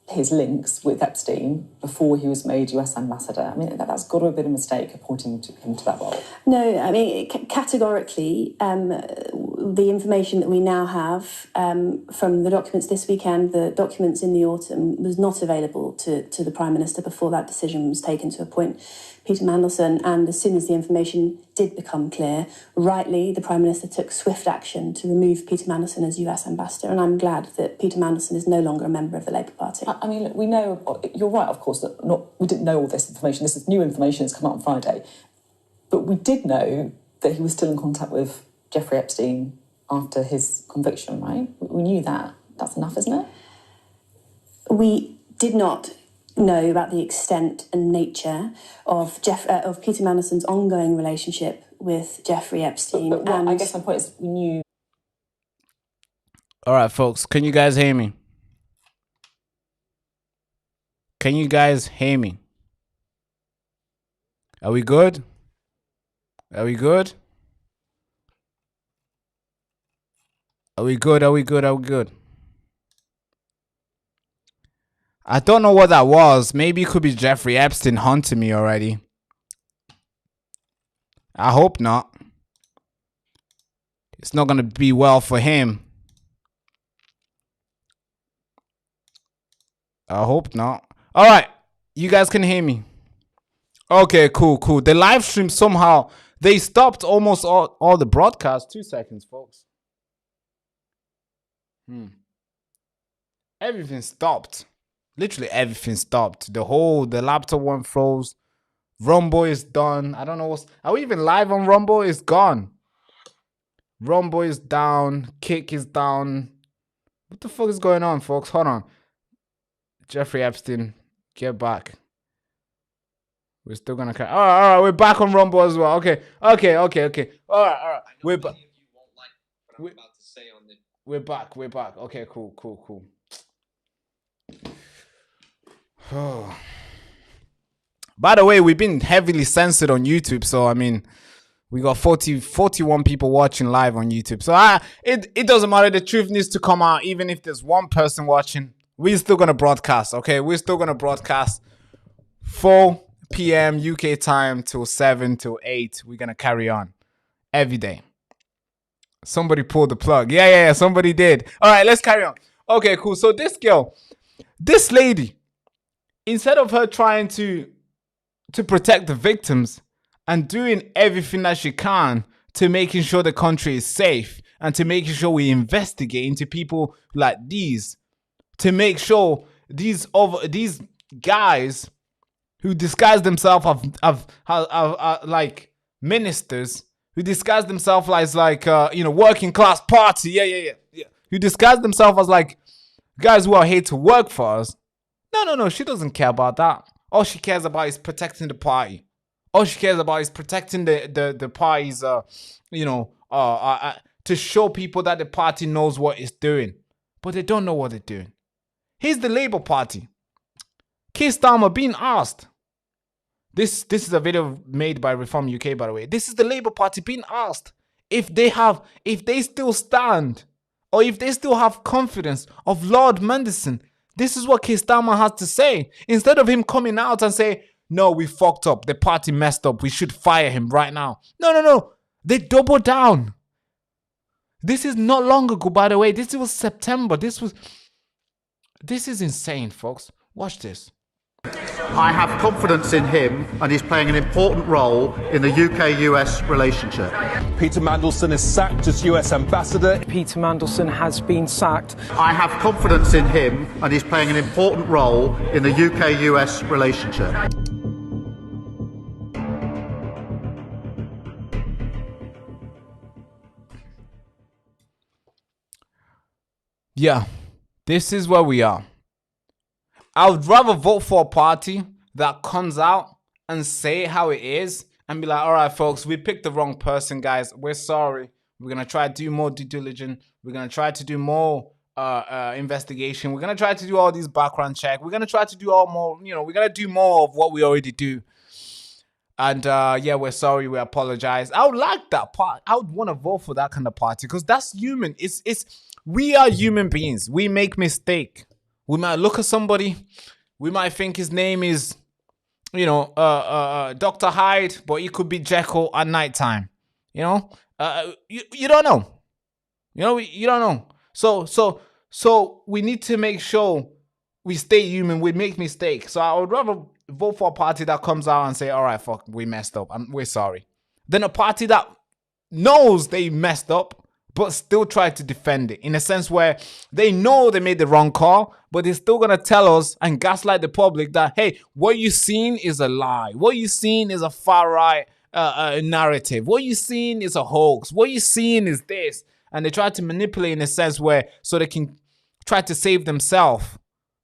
his links with Epstein before he was made US ambassador. I mean, that's got to have been a mistake appointing him to that role. No, I mean, categorically, the information that we now have from the documents this weekend, the documents in the autumn, was not available to the Prime Minister before that decision was taken to appoint Peter Mandelson. And as soon as the information did become clear, rightly, the Prime Minister took swift action to remove Peter Mandelson as US Ambassador. And I'm glad that Peter Mandelson is no longer a member of the Labour Party. I mean, we know, you're right, of course, that we didn't know all this information. This is new information that's come out on Friday. But we did know that he was still in contact with Jeffrey Epstein after his conviction, right? We knew that. That's enough, isn't it? We did not know about the extent and nature of Peter Mandelson's ongoing relationship with Jeffrey Epstein. But I guess my point is we knew... All right, folks, can you guys hear me? Can you guys hear me? Are we good? Are we good? Are we good? Are we good? Are we good? I don't know what that was. Maybe it could be Jeffrey Epstein hunting me already. I hope not. It's not going to be well for him. I hope not. All right. You guys can hear me. Okay, cool, cool. The live stream somehow, they stopped almost all the broadcasts. 2 seconds, folks. Everything stopped. Literally everything stopped. The laptop one froze. Rumble is done. I don't know are we even live on Rumble? It's gone. Rumble is down. Kick is down. What the fuck is going on, folks? Hold on. Jeffrey Epstein, get back. We're still gonna carry. All right, we're back on Rumble as well. Okay. All right. We're back. We're back. Okay, cool. By the way, we've been heavily censored on YouTube, so I mean, we got 41 people watching live on YouTube. So it doesn't matter. The truth needs to come out, even if there's one person watching. We're still gonna broadcast. Okay, we're still gonna broadcast 4 p.m. UK time till 7 till 8. We're gonna carry on every day. Somebody pulled the plug. Yeah, somebody did. All right, let's carry on. Okay, cool. So this lady, instead of her trying to protect the victims and doing everything that she can to making sure the country is safe and to making sure we investigate into people like these, to make sure these guys who disguise themselves of like ministers, who disguise themselves as like working class party, yeah, who disguise themselves as like guys who are here to work for us. No, she doesn't care about that. All she cares about is protecting the party. All she cares about is protecting the party's to show people that the party knows what it's doing, but they don't know what they're doing. Here's the Labour Party. Keir Starmer being asked. This is a video made by Reform UK, by the way. This is the Labour Party being asked if they still stand or if they still have confidence of Lord Mandelson. This is what Keir Starmer has to say. Instead of him coming out and say, no, we fucked up. The party messed up. We should fire him right now. No. They double down. This is not long ago, by the way. This was September. This is insane, folks. Watch this. I have confidence in him, and he's playing an important role in the UK-US relationship. Peter Mandelson is sacked as US Ambassador. Peter Mandelson has been sacked. I have confidence in him, and he's playing an important role in the UK-US relationship. Yeah, this is where we are. I would rather vote for a party that comes out and say how it is and be like, all right, folks, we picked the wrong person, guys. We're sorry. We're going to try to do more due diligence. We're going to try to do more investigation. We're going to try to do all these background checks. We're going to try to do we're going to do more of what we already do. And yeah, we're sorry. We apologize. I would like that part. I would want to vote for that kind of party because that's human. We are human beings. We make mistakes. We might look at somebody. We might think his name is, Dr. Hyde, but he could be Jekyll at nighttime. You don't know. You know, you don't know. So we need to make sure we stay human. We make mistakes. So I would rather vote for a party that comes out and say, all right, fuck, we messed up. We're sorry. Than a party that knows they messed up, but still try to defend it in a sense where they know they made the wrong call, but they're still going to tell us and gaslight the public that, hey, what you've seen is a lie. What you've seen is a far right narrative. What you've seen is a hoax. What you've seen is this. And they try to manipulate in a sense where so they can try to save themselves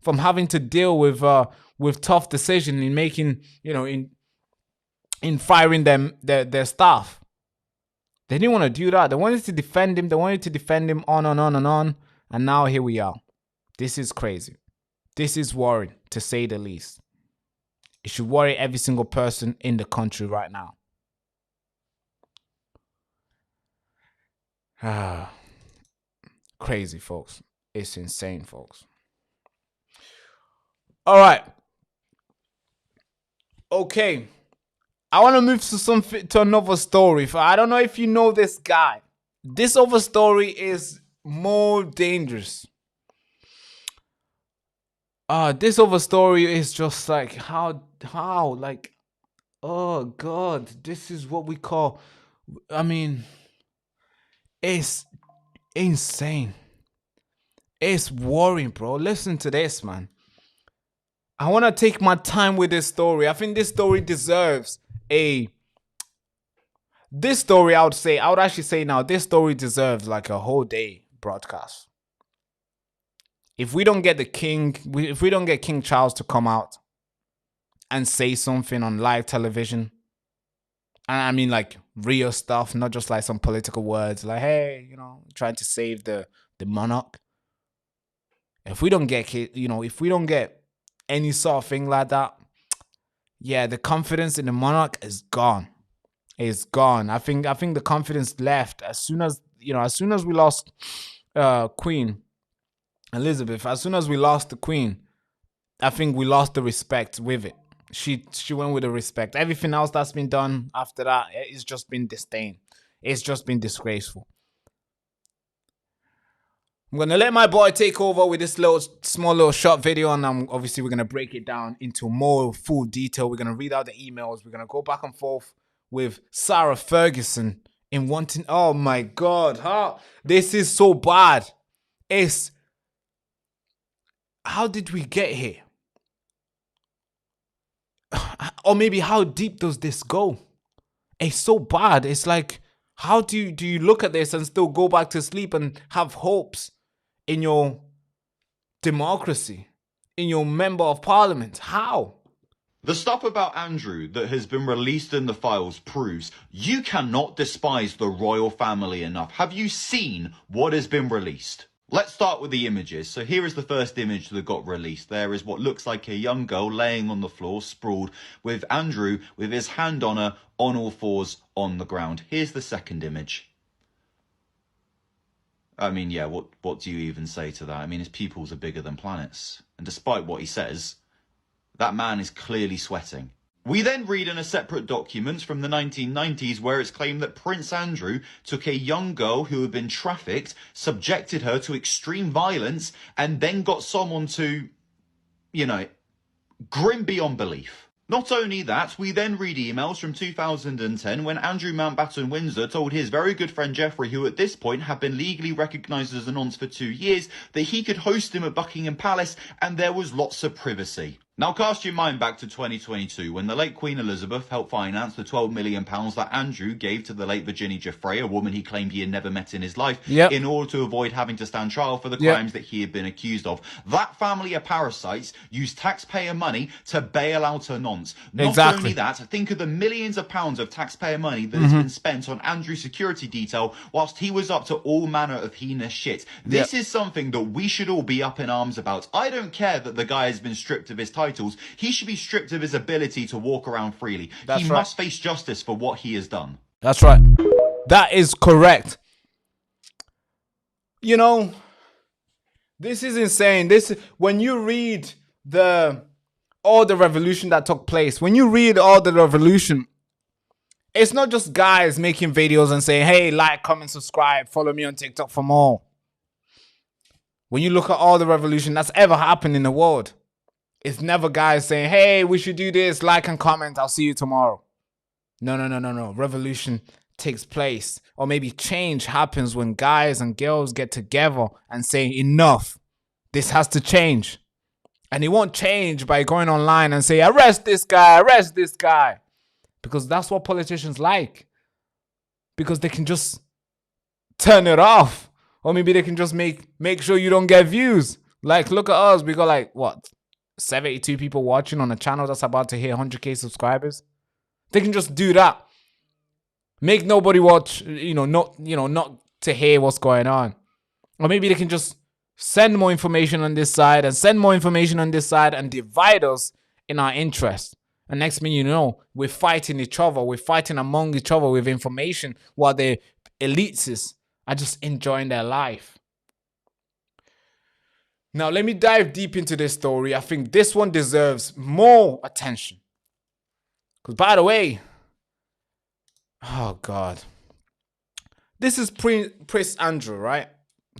from having to deal with tough decisions in making, you know, in firing their staff. They didn't want to do that. They wanted to defend him. They wanted to defend him on and on and on. And now here we are. This is crazy. This is worrying, to say the least. It should worry every single person in the country right now. Crazy, folks. It's insane, folks. All right. Okay. I want to move to another story. I don't know if you know this guy. This other story is more dangerous. This other story is just like how like, oh God, this is what we call, I mean, it's insane. It's worrying, bro. Listen to this, man. I want to take my time with this story. I think this story deserves this story, I would actually say now, this story deserves like a whole day broadcast. If we don't get if we don't get King Charles to come out and say something on live television, and I mean like real stuff, not just like some political words, like, hey, you know, trying to save the monarch. If we don't get, you know, if we don't get any sort of thing like that, yeah, the confidence in the monarch is gone. It's gone. I think the confidence left as soon as we lost Queen Elizabeth. As soon as we lost the Queen, I think we lost the respect with it. She went with the respect. Everything else that's been done after that, it's just been disdain. It's just been disgraceful. I'm going to let my boy take over with this small little short video, and obviously we're going to break it down into more full detail. We're going to read out the emails. We're going to go back and forth with Sarah Ferguson in wanting, oh my God, this is so bad. How did we get here? Or maybe how deep does this go? It's so bad. It's like, how do you look at this and still go back to sleep and have hopes in your democracy, in your member of parliament? How? The stuff about Andrew that has been released in the files proves you cannot despise the royal family enough. Have you seen what has been released? Let's start with the images. So here is the first image that got released. There is what looks like a young girl laying on the floor, sprawled, with Andrew with his hand on her, on all fours, on the ground. Here's the second image. I mean, yeah, what do you even say to that? I mean, his pupils are bigger than planets. And despite what he says, that man is clearly sweating. We then read in a separate document from the 1990s where it's claimed that Prince Andrew took a young girl who had been trafficked, subjected her to extreme violence, and then got someone to, you know, grim beyond belief. Not only that, we then read emails from 2010 when Andrew Mountbatten Windsor told his very good friend Geoffrey, who at this point had been legally recognised as a nonce for 2 years, that he could host him at Buckingham Palace and there was lots of privacy. Now cast your mind back to 2022 when the late Queen Elizabeth helped finance the £12 million that Andrew gave to the late Virginia Giuffre, a woman he claimed he had never met in his life, in order to avoid having to stand trial for the crimes that he had been accused of. That family of parasites used taxpayer money to bail out a nonce. Not only that, think of the millions of pounds of taxpayer money that has been spent on Andrew's security detail whilst he was up to all manner of heinous shit. This is something that we should all be up in arms about. I don't care that the guy has been stripped of his titles. He should be stripped of his ability to walk around freely. He must face justice for what he has done. That's right. That is correct. You know, this is insane. When you read all the revolution that took place, when you read all the revolution, It's not just guys making videos and saying, hey, like, comment, subscribe, follow me on TikTok for more. When you look at all the revolution that's ever happened in the world, it's never guys saying, hey, we should do this, like and comment, I'll see you tomorrow. No. Revolution takes place, or maybe change happens when guys and girls get together and say, enough, this has to change. And it won't change by going online and say, arrest this guy. Because that's what politicians like. Because they can just turn it off. Or maybe they can just make sure you don't get views. Like, look at us. We got like, what, 72 people watching on a channel that's about to hit 100k subscribers. They can just do that. Make nobody watch, not to hear what's going on. Or maybe they can just send more information on this side and send more information on this side and divide us in our interest. And next thing you know, we're fighting each other. We're fighting among each other with information while the elites are just enjoying their life. Now, let me dive deep into this story. I think this one deserves more attention. Because, by the way, oh, God. This is Prince Andrew, right?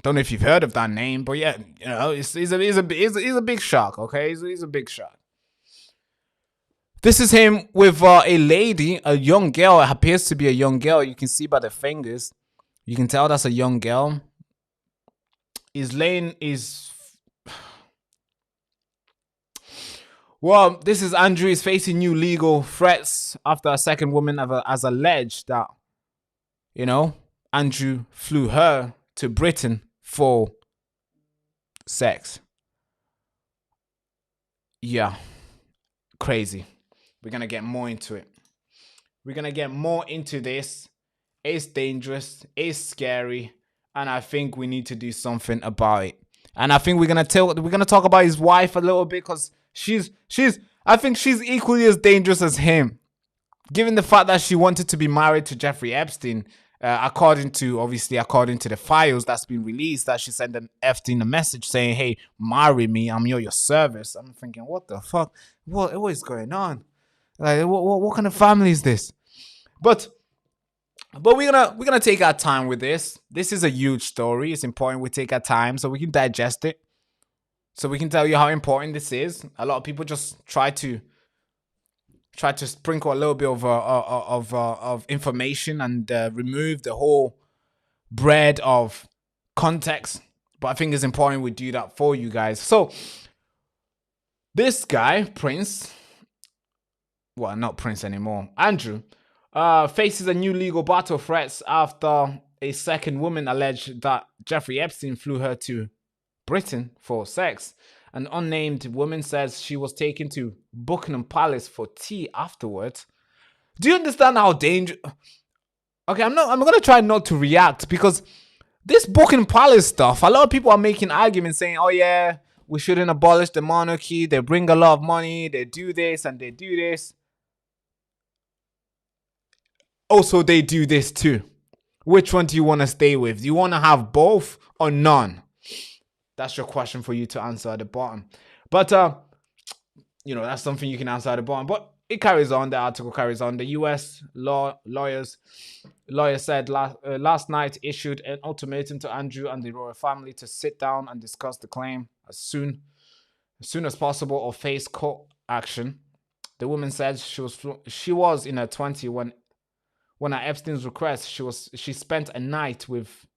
Don't know if you've heard of that name, but yeah, he's a big shark, okay? He's a big shark. This is him with a lady, a young girl. It appears to be a young girl. You can see by the fingers. You can tell that's a young girl. Well, this is Andrew is facing new legal threats after a second woman has alleged that, Andrew flew her to Britain for sex. Yeah, crazy. We're going to get more into it. We're going to get more into this. It's dangerous. It's scary. And I think we need to do something about it. And I think we're going to talk about his wife a little bit because I think she's equally as dangerous as him. Given the fact that she wanted to be married to Jeffrey Epstein, according to the files that's been released, that she sent Epstein a message saying, hey, marry me, I'm your service. I'm thinking, what the fuck? What is going on? Like, what kind of family is this? But we're gonna take our time with this. This is a huge story. It's important we take our time so we can digest it. So we can tell you how important this is. A lot of people just try to sprinkle a little bit of information and remove the whole bread of context. But I think it's important we do that for you guys. So this guy, Prince, well, not Prince anymore, Andrew, faces a new legal battle threats after a second woman alleged that Jeffrey Epstein flew her to Britain for sex. An unnamed woman says she was taken to Buckingham Palace for tea afterwards. Do you understand how dangerous? Okay, I'm gonna try not to react because this Buckingham Palace stuff, a lot of people are making arguments saying, oh yeah, we shouldn't abolish the monarchy. They bring a lot of money. They do this and they do this. Also, they do this too. Which one do you want to stay with? Do you want to have both or none? That's your question for you to answer at the bottom. But, that's something you can answer at the bottom. But it carries on. The article carries on. The U.S. lawyer said last night issued an ultimatum to Andrew and the royal family to sit down and discuss the claim as soon as possible or face court action. The woman said she was in her 20s when at Epstein's request she spent a night with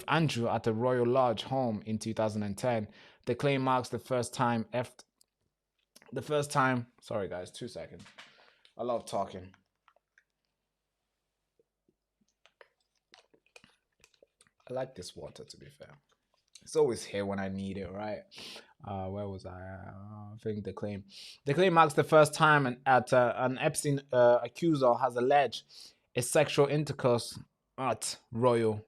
Andrew at the Royal Lodge home in 2010. The claim marks the first time. Sorry guys, 2 seconds. I love talking. I like this water, to be fair. It's always here when I need it, right? Where was I? I think the claim marks the first time an Epstein accuser has alleged a sexual intercourse at Royal.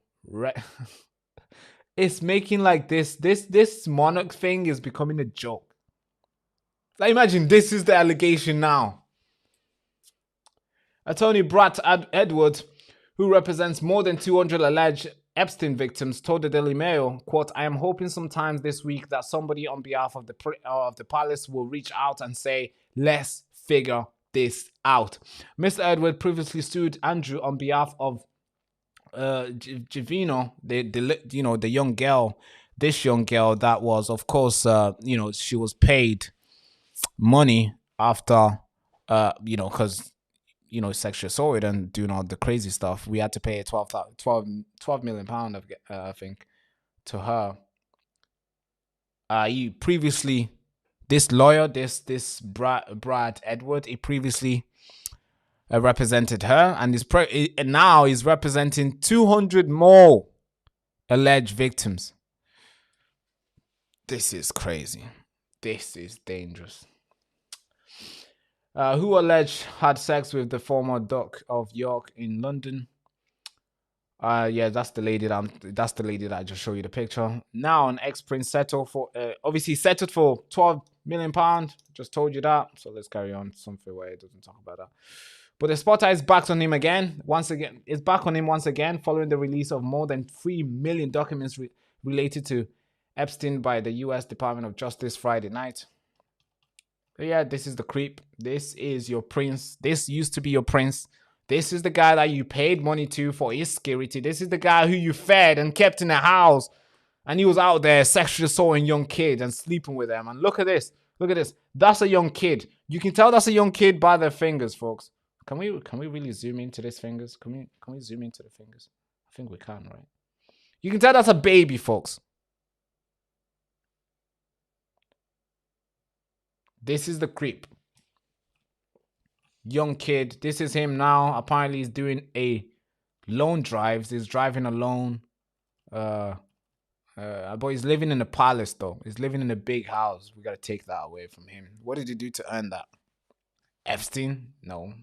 It's making like this monarch thing is becoming a joke. Like, imagine this is the allegation now. Attorney Brad Edward, who represents more than 200 alleged Epstein victims, told the Daily Mail, quote, I am hoping sometime this week that somebody on behalf of the palace will reach out and say, let's figure this out. Mr. Edward previously sued Andrew on behalf of Givino, the young girl, this young girl that was, of course, she was paid money after, because, sexual assault and doing all the crazy stuff. We had to pay 12 million pound, I think, to her. He previously, this lawyer, this Brad Edward, he previously represented her, and now he's representing 200 more alleged victims. This is crazy. This is dangerous. Who alleged had sex with the former Duke of York in London? That's the lady that I just showed you the picture. Now an ex-prince settled for settled for 12 million pound. Just told you that. So let's carry on. Something where it doesn't talk about that. But the spotlight is back on him again. Once again, following the release of more than 3 million documents related to Epstein by the U.S. Department of Justice Friday night. Yeah, this is the creep. This is your prince. This used to be your prince. This is the guy that you paid money to for his security. This is the guy who you fed and kept in the house. And he was out there sexually assaulting young kids and sleeping with them. And look at this. Look at this. That's a young kid. You can tell that's a young kid by their fingers, folks. Can we really zoom into these fingers? Can we zoom into the fingers? I think we can, right? You can tell that's a baby, folks. This is the creep. Young kid. This is him now. Apparently he's doing a lone drives. He's driving alone. But he's living in a palace though. He's living in a big house. We gotta take that away from him. What did he do to earn that? Epstein? No.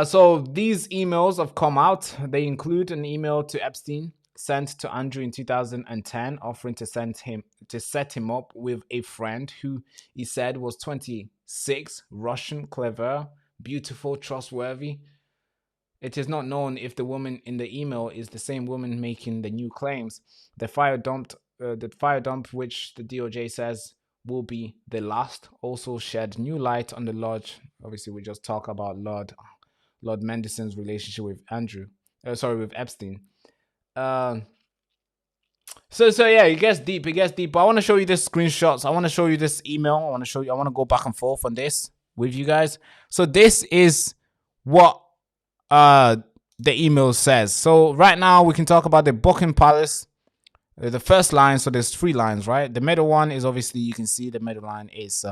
So these emails have come out. They include an email to Epstein sent to Andrew in 2010, offering to set him up with a friend who he said was 26, Russian, clever, beautiful, trustworthy. It is not known if the woman in the email is the same woman making the new claims. The fire dump, which the DOJ says will be the last, also shed new light on the lodge. Obviously, we just talk about Lord Mendelssohn's relationship with with Epstein. So yeah, it gets deep. But I want to show you this screenshots. I want to show you this email. I want to go back and forth on this with you guys. So this is what the email says. So right now we can talk about the Buckingham Palace. The first line, so there's 3 lines, right? The middle one is obviously, you can see the middle line is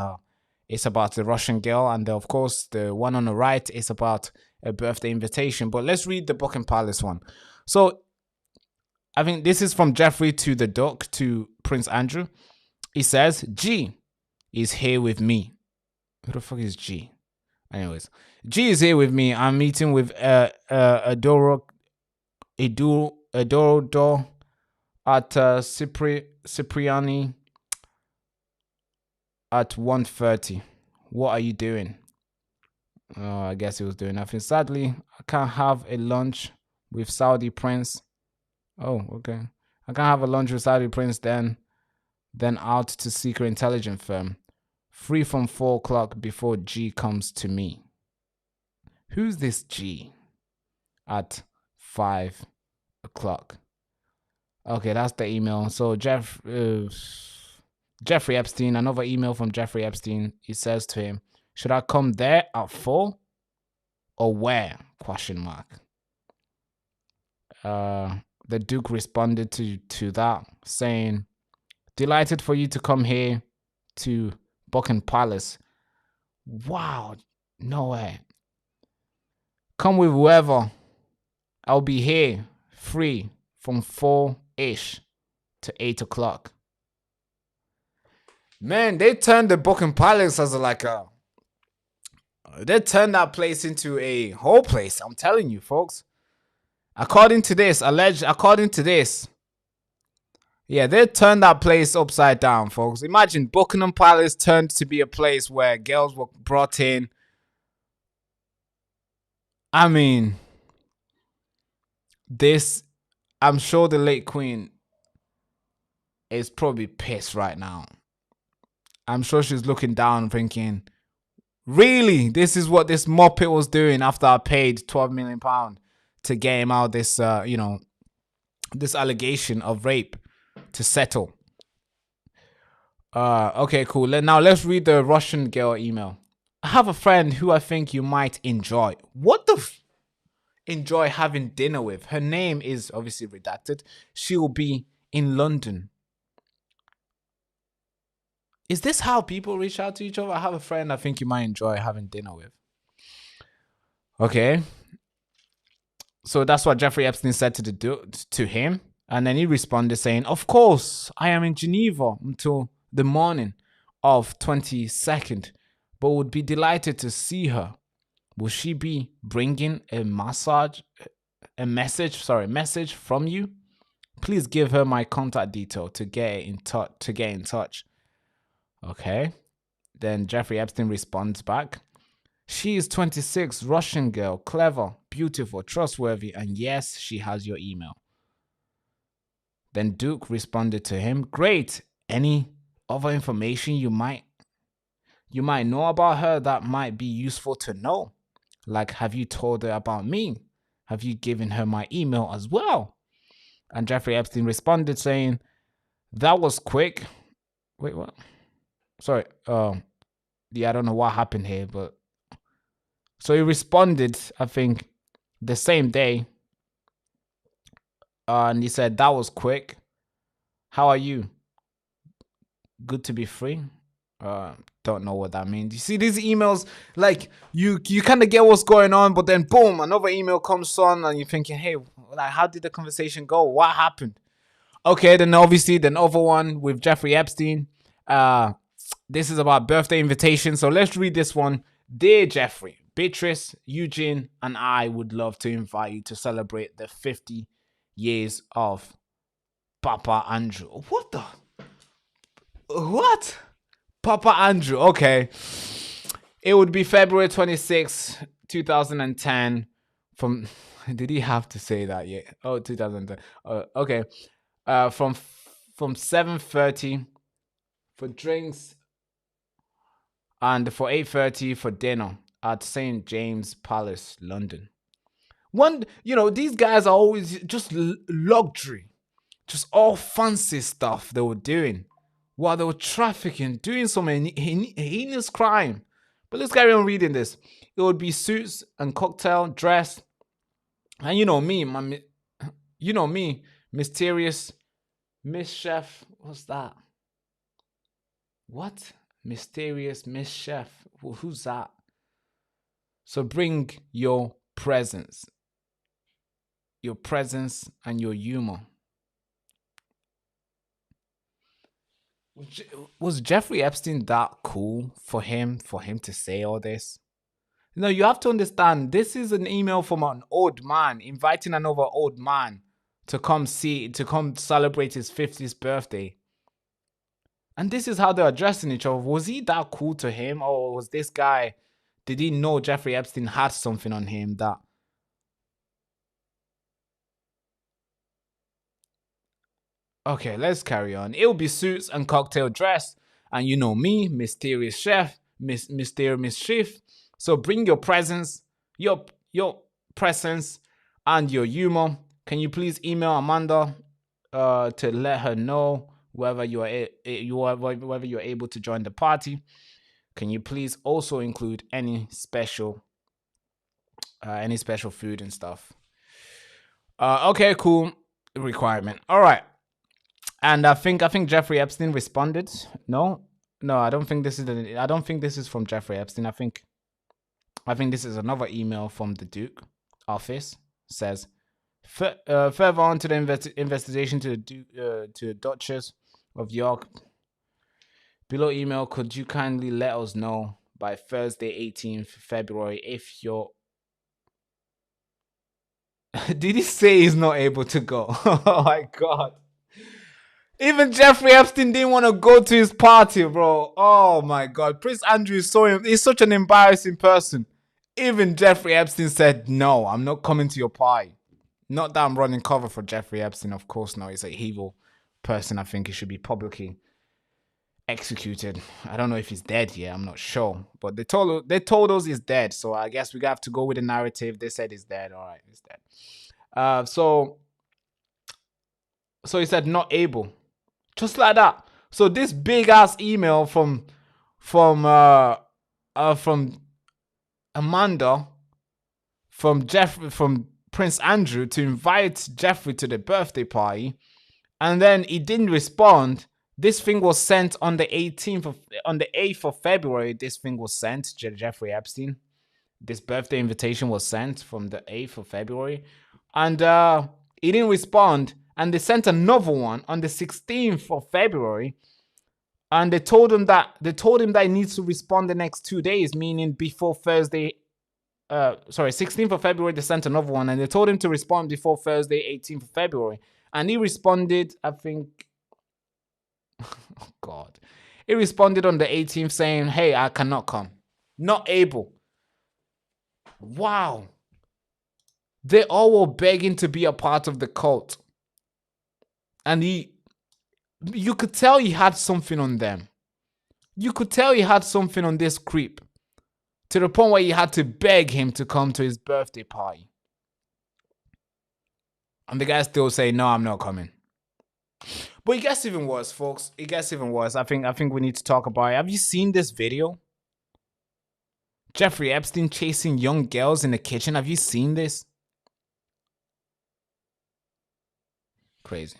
it's about the Russian girl, and of course the one on the right is about a birthday invitation. But let's read the Buckingham Palace one. So I think this is from Jeffrey to the Duke to Prince Andrew. He says, G is here with me. Who the fuck is G? Anyways, G is here with me. I'm meeting with Adoro at Cipriani at 1:30. What are you doing? I guess he was doing nothing. Sadly, I can't have a lunch with Saudi Prince. Oh, okay. I can't have a lunch with Saudi Prince, then out to secret intelligence firm. Free from 4 o'clock before G comes to me. Who's this G? At 5 o'clock. Okay, that's the email. So Jeffrey Epstein, another email from Jeffrey Epstein. He says to him, should I come there at 4? Or where? ? The Duke responded to that, saying, delighted for you to come here to Buckingham Palace. Wow, no way. Come with whoever. I'll be here, free, from 4-ish to 8 o'clock. Man, they turned the Buckingham Palace as they turned that place into a whole place. I'm telling you, folks. According to this, yeah, they turned that place upside down, folks. Imagine Buckingham Palace turned to be a place where girls were brought in. I mean, I'm sure the late Queen is probably pissed right now. I'm sure she's looking down thinking, really? This is what this Muppet was doing after I paid £12 million to get him out this, this allegation of rape to settle. Okay, cool. Now let's read the Russian girl email. I have a friend who I think you might enjoy. What the enjoy having dinner with? Her name is obviously redacted. She will be in London. Is this how people reach out to each other? I have a friend I think you might enjoy having dinner with. Okay. So that's what Jeffrey Epstein said to him. And then he responded saying, of course, I am in Geneva until the morning of 22nd, but would be delighted to see her. Will she be bringing a message from you? Please give her my contact detail to get in touch. Okay. Then Jeffrey Epstein responds back. She is 26, Russian girl, clever, beautiful, trustworthy, and yes, she has your email. Then Duke responded to him, great. Any other information you might know about her that might be useful to know? Like, have you told her about me? Have you given her my email as well? And Jeffrey Epstein responded saying, that was quick. Wait, what? Sorry. Yeah, I don't know what happened here, but so he responded, I think, the same day. And he said, that was quick. How are you? Good to be free? Don't know what that means. You see these emails, like you kind of get what's going on, but then boom, another email comes on and you're thinking, hey, like, how did the conversation go? What happened? Okay, then obviously the other one with Jeffrey Epstein. This is about birthday invitation. So let's read this one. Dear Jeffrey, Beatrice, Eugene, and I would love to invite you to celebrate the 50 years of Papa Andrew. What? Papa Andrew. Okay. It would be February 26, 2010. Did he have to say that yet? Oh, 2010. Okay. From 7:30 for drinks and for 8:30 for dinner at St. James Palace, London. These guys are always just luxury, just all fancy stuff they were doing while they were trafficking, doing some heinous crime. But let's carry on reading this. It would be suits and cocktail dress, and mysterious Miss Chef. What's that? What? Mysterious Miss Chef. Well, who's that? So bring your presence and your humor. Was Jeffrey Epstein that cool for him to say all this? No, you have to understand, this is an email from an old man inviting another old man to come celebrate his 50th birthday. And this is how they're addressing each other. Was he that cool to him, or was this guy, did he know Jeffrey Epstein had something on him that... Okay, let's carry on. It'll be suits and cocktail dress. And you know me, mysterious chef, mysterious chef. So bring your presence, your presence and your humor. Can you please email Amanda to let her know whether you're able to join the party? Can you please also include any special food and stuff? Okay, cool. Requirement. All right. And I think Jeffrey Epstein responded. No, I don't think this is from Jeffrey Epstein. I think this is another email from the Duke office. Says, further on to the investigation to the Duchess of York. Below email, could you kindly let us know by Thursday, 18th February, if you're... Did he say he's not able to go? Oh my God. Even Jeffrey Epstein didn't want to go to his party, bro. Oh my God. Prince Andrew is such an embarrassing person. Even Jeffrey Epstein said, no, I'm not coming to your party. Not that I'm running cover for Jeffrey Epstein. Of course not. He's an evil person. I think he should be publicly executed. I don't know if he's dead yet. I'm not sure, but they told us he's dead. So I guess we have to go with the narrative. They said he's dead. All right, he's dead. So he said not able, just like that. So this big ass email from Amanda, from Jeffrey, from Prince Andrew to invite Jeffrey to the birthday party, and then he didn't respond. This thing was sent on the 8th of February. This thing was sent to Jeffrey Epstein. This birthday invitation was sent from the 8th of February, and he didn't respond. And they sent another one on the 16th of February, and they told him that he needs to respond the next 2 days, meaning before Thursday. 16th of February they sent another one, and they told him to respond before Thursday, 18th of February, and he responded. I think, oh God, he responded on the 18th saying, "Hey, I cannot come, not able." Wow, they all were begging to be a part of the cult. And you could tell he had something on them. You could tell he had something on this creep, to the point where you had to beg him to come to his birthday party. And the guy still say, "No, I'm not coming." But it gets even worse, folks. It gets even worse. I think we need to talk about it. Have you seen this video? Jeffrey Epstein chasing young girls in the kitchen. Have you seen this? Crazy.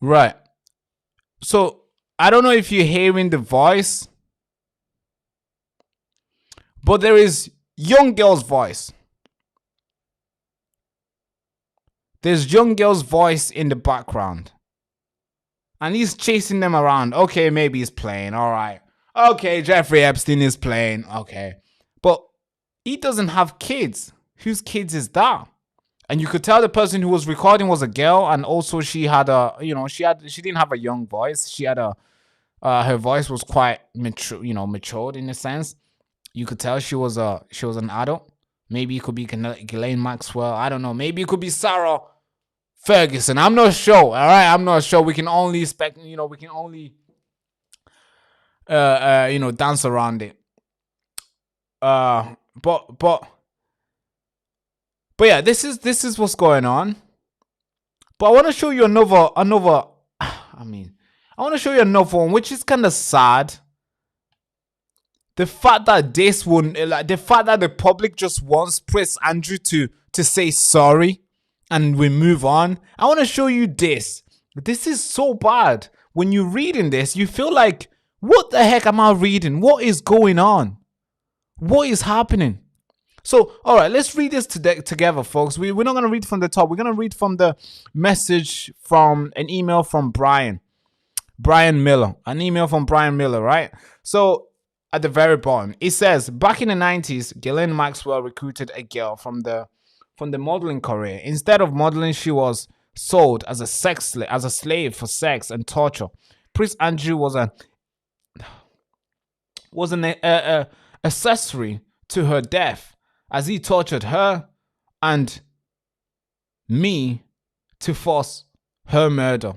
Right. So I don't know if you're hearing the voice, but there is young girl's voice. There's young girl's voice in the background. And he's chasing them around. Okay, maybe he's playing. All right. Okay, Jeffrey Epstein is playing. Okay. But he doesn't have kids. Whose kids is that? And you could tell the person who was recording was a girl, and also she had she didn't have a young voice. She had her voice was quite matured in a sense. You could tell she was an adult. Maybe it could be Ghislaine Maxwell. I don't know. Maybe it could be Sarah Ferguson. I'm not sure. All right, I'm not sure. We can only dance around it. But yeah, this is what's going on. But I want to show you another. I want to show you another one, which is kind of sad. The fact that the public just wants Prince Andrew to say sorry and we move on. I want to show you this. This is so bad. When you're reading this, you feel like, what the heck am I reading? What is going on? What is happening? So, all right, let's read this together, folks. We're not going to read from the top. We're going to read from the message from an email from Brian Miller. An email from Brian Miller, right? So, at the very bottom, it says, back in the 90s, Ghislaine Maxwell recruited a girl from the modeling career. Instead of modeling, she was sold as a slave for sex and torture. Prince Andrew was an accessory to her death, as he tortured her and me to force her murder.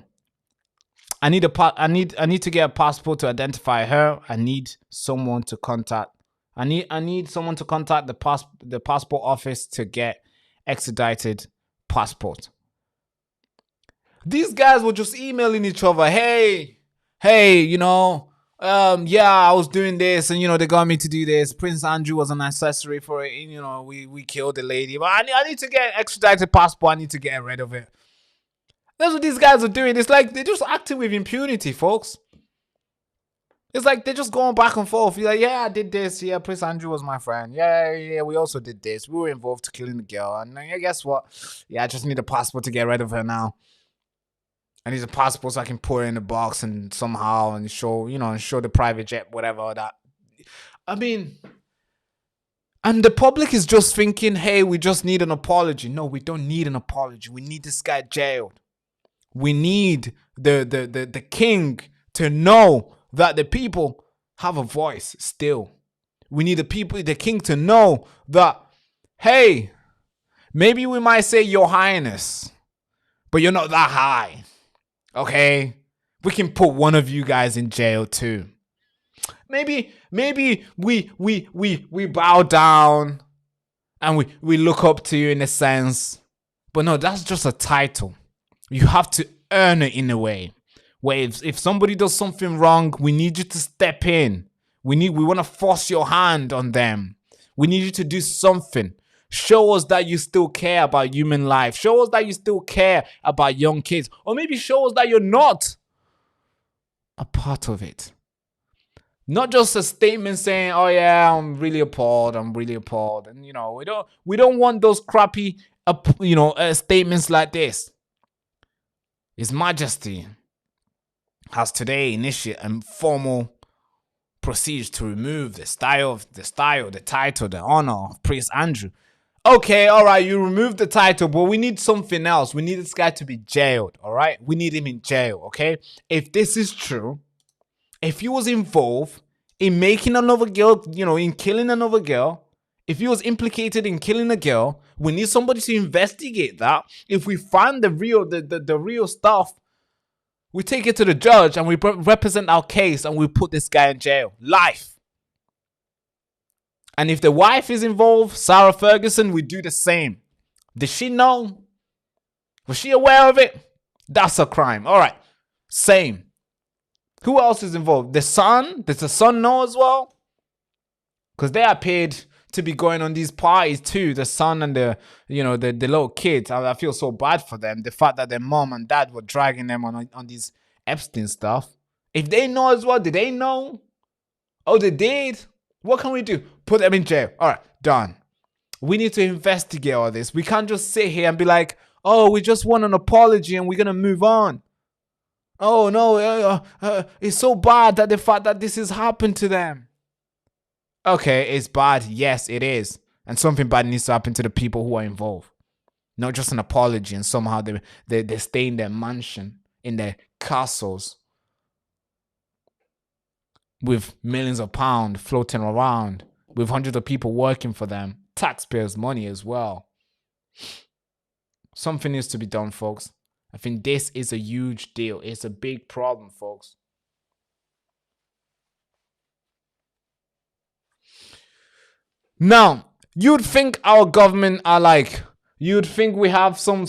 I need to get a passport to identify her. I need someone to contact. I need someone to contact the passport office to get extradited passport. These guys were just emailing each other. Hey, yeah, I was doing this, and they got me to do this. Prince Andrew was an accessory for it. And, we killed the lady, but I need to get an extradited passport. I need to get rid of it. That's what these guys are doing. It's like they're just acting with impunity, folks. It's like they're just going back and forth. You're like, yeah, I did this. Yeah, Prince Andrew was my friend. Yeah, we also did this. We were involved to killing the girl. And yeah, guess what? Yeah, I just need a passport to get rid of her now. I need a passport so I can put her in the box and somehow and show the private jet, whatever that. I mean, and the public is just thinking, hey, we just need an apology. No, we don't need an apology. We need this guy jailed. We need the king to know that the people have a voice still. We need the king to know that, hey, maybe we might say your highness, but you're not that high. Okay? We can put one of you guys in jail too. Maybe we bow down and we look up to you in a sense. But no, that's just a title. You have to earn it in a way. Where if somebody does something wrong, we need you to step in. We want to force your hand on them. We need you to do something. Show us that you still care about human life. Show us that you still care about young kids. Or maybe show us that you're not a part of it. Not just a statement saying, oh yeah, I'm really appalled. And we don't want those crappy statements like this. His Majesty has today initiated a formal procedure to remove the title, the honor of Prince Andrew. Okay, all right, you removed the title, but we need something else. We need this guy to be jailed, all right? We need him in jail, okay? If this is true, if he was involved in making another girl, in killing another girl, if he was implicated in killing a girl, we need somebody to investigate that. If we find the real stuff, we take it to the judge and we represent our case and we put this guy in jail. Life. And if the wife is involved, Sarah Ferguson, we do the same. Did she know? Was she aware of it? That's a crime. All right. Same. Who else is involved? The son? Does the son know as well? Because they appeared to be going on these parties too. The son and the little kids. I feel so bad for them. The fact that their mom and dad were dragging them on these Epstein stuff. If they know as well, did they know? Oh, they did? What can we do? Put them in jail. All right, done. We need to investigate all this. We can't just sit here and be like, oh, we just want an apology and we're going to move on. Oh, no, it's so bad that the fact that this has happened to them. Okay, it's bad. Yes, it is. And something bad needs to happen to the people who are involved. Not just an apology and somehow they stay in their mansion, in their castles, with millions of pounds floating around, with hundreds of people working for them. Taxpayers' money as well. Something needs to be done, folks. I think this is a huge deal. It's a big problem, folks. Now, you'd think our government are like, you'd think we have some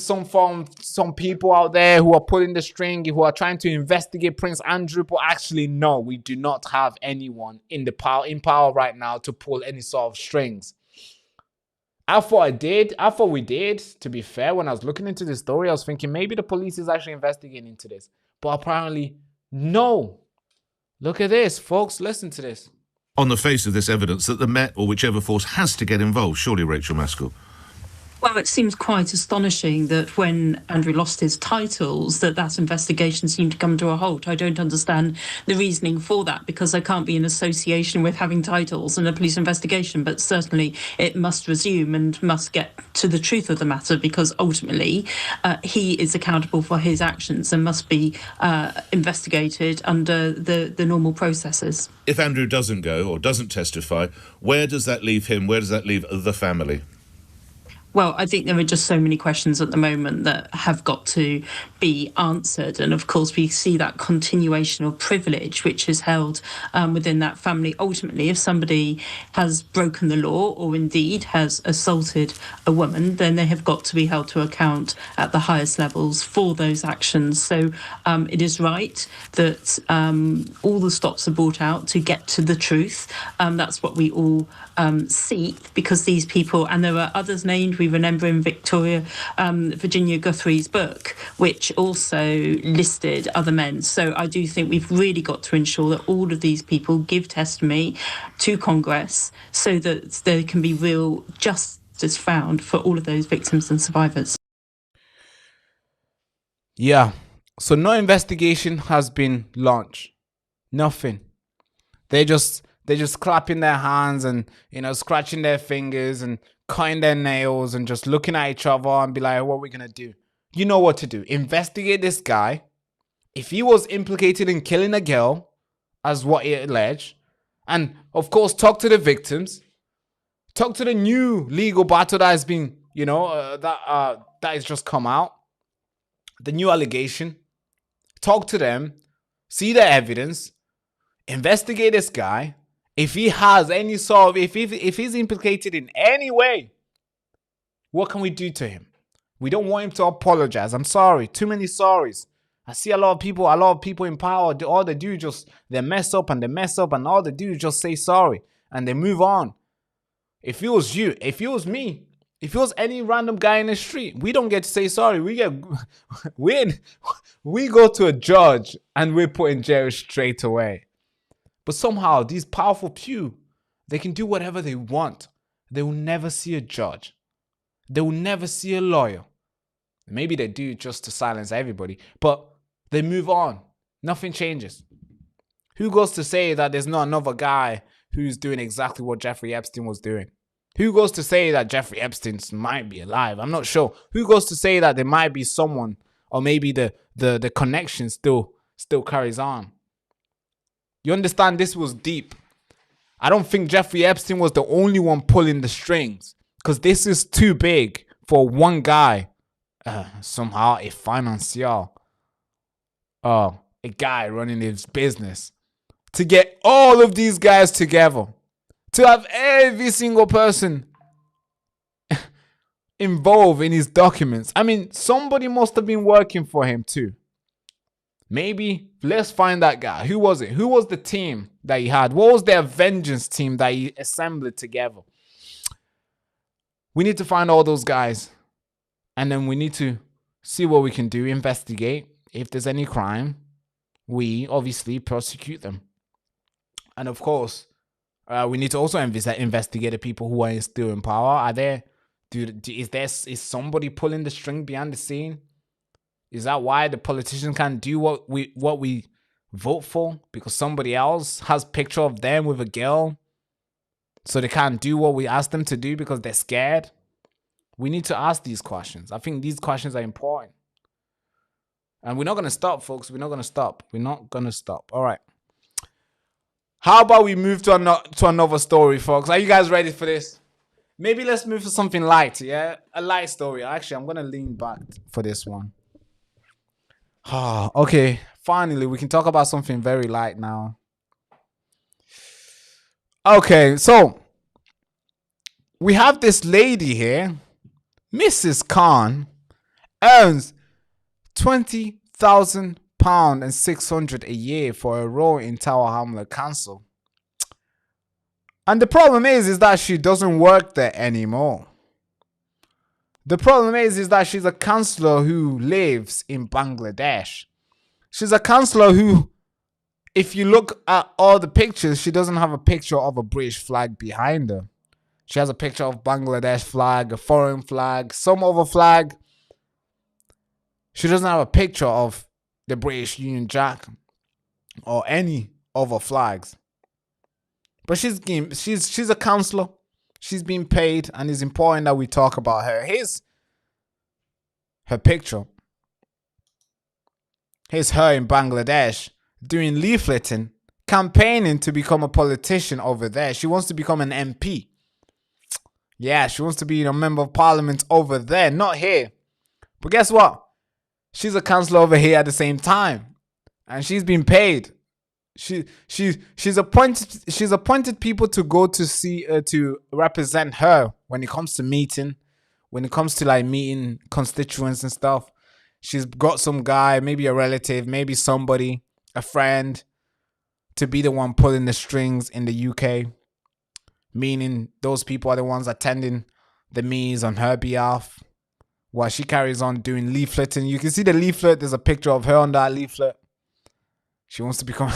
people out there who are pulling the string, who are trying to investigate Prince Andrew, but actually, no, we do not have anyone in power right now to pull any sort of strings. I thought we did, to be fair. When I was looking into this story, I was thinking maybe the police is actually investigating into this. But apparently, no. Look at this, folks. Listen to this. On the face of this evidence that the Met or whichever force has to get involved, surely, Rachel Maskell? Well, it seems quite astonishing that when Andrew lost his titles, that investigation seemed to come to a halt. I don't understand the reasoning for that, because there can't be an association with having titles and a police investigation, but certainly it must resume and must get to the truth of the matter, because ultimately he is accountable for his actions and must be investigated under the normal processes. If Andrew doesn't go or doesn't testify, where does that leave him? Where does that leave the family? Well, I think there are just so many questions at the moment that have got to be answered. And of course, we see that continuation of privilege, which is held within that family. Ultimately, if somebody has broken the law or indeed has assaulted a woman, then they have got to be held to account at the highest levels for those actions. So it is right that all the stops are brought out to get to the truth. That's what we all seek, because these people, and there are others named, we remember in Virginia Guthrie's book, which also listed other men. So I do think we've really got to ensure that all of these people give testimony to Congress so that there can be real justice found for all of those victims and survivors. Yeah. So no investigation has been launched. Nothing. They're just clapping their hands and, you know, scratching their fingers and cutting their nails and just looking at each other and be like, what are we going to do? You know what to do. Investigate this guy. If he was implicated in killing a girl, as what he alleged, and of course, talk to the victims. Talk to the new legal battle that has been, you know, that has just come out. The new allegation. Talk to them. See the evidence. Investigate this guy. If he has any sort of, if he's implicated in any way, what can we do to him? We don't want him to apologize. I'm sorry. Too many sorries. I see a lot of people in power. All they do is just, they mess up and all they do is just say sorry and they move on. If it was you, if it was me, if it was any random guy in the street, we don't get to say sorry. We go to a judge and we're put in jail straight away. But somehow these powerful few, they can do whatever they want. They will never see a judge. They will never see a lawyer. Maybe they do just to silence everybody, but they move on. Nothing changes. Who goes to say that there's not another guy who's doing exactly what Jeffrey Epstein was doing? Who goes to say that Jeffrey Epstein might be alive? I'm not sure. Who goes to say that there might be someone, or maybe the connection still carries on? You understand, this was deep. I don't think Jeffrey Epstein was the only one pulling the strings, because this is too big for one guy. Somehow a financier, a guy running his business, to get all of these guys together, to have every single person involved in his documents. I mean, somebody must have been working for him too. Maybe let's find that guy. Who was it? Who was the team that he had? What was their vengeance team that he assembled together? We need to find all those guys. And then we need to see what we can do, investigate. If there's any crime, we obviously prosecute them. And of course, we need to also investigate the people who are still in power. Is somebody pulling the string behind the scene? Is that why the politicians can't do what we vote for? Because somebody else has a picture of them with a girl, so they can't do what we ask them to do because they're scared? We need to ask these questions. I think these questions are important. And we're not going to stop, folks. We're not going to stop. We're not going to stop. All right. How about we move to another story, folks? Are you guys ready for this? Maybe let's move to something light, yeah? A light story. Actually, I'm going to lean back for this one. Okay. Finally, we can talk about something very light now. Okay, so we have this lady here. Mrs. Khan earns £20,000 and $600 a year for a role in Tower Hamlet Council. And the problem is that she doesn't work there anymore. The problem is that she's a councillor who lives in Bangladesh. She's a councillor who, if you look at all the pictures, she doesn't have a picture of a British flag behind her. She has a picture of Bangladesh flag, a foreign flag, some other flag. She doesn't have a picture of the British Union Jack or any other flags. But she's a councillor. She's being paid, and it's important that we talk about her. Here's her picture. Here's her in Bangladesh doing leafleting, campaigning to become a politician over there. She wants to become an MP. Yeah, she wants to be a member of parliament over there, not here. But guess what? She's a councillor over here at the same time, and she's been paid. She's appointed people to go to see to represent her when it comes to meeting, when it comes to like meeting constituents and stuff. She's got some guy, maybe a relative, maybe somebody, a friend, to be the one pulling the strings in the UK. Meaning those people are the ones attending the meetings on her behalf while she carries on doing leafleting. You can see the leaflet. There's a picture of her on that leaflet. She wants to become...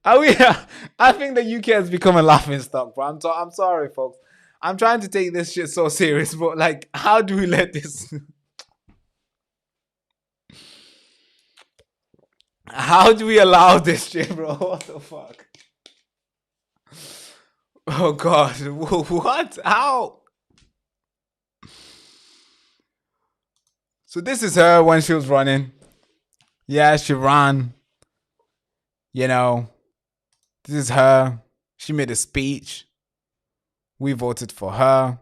I think the UK has become a laughing stock, bro. I'm sorry, folks. I'm trying to take this shit so serious, but like, how do we let this... How do we allow this shit, bro? What the fuck? Oh, God. What? How? So this is her when she was running. Yeah, she ran. You know, this is her. She made a speech. We voted for her.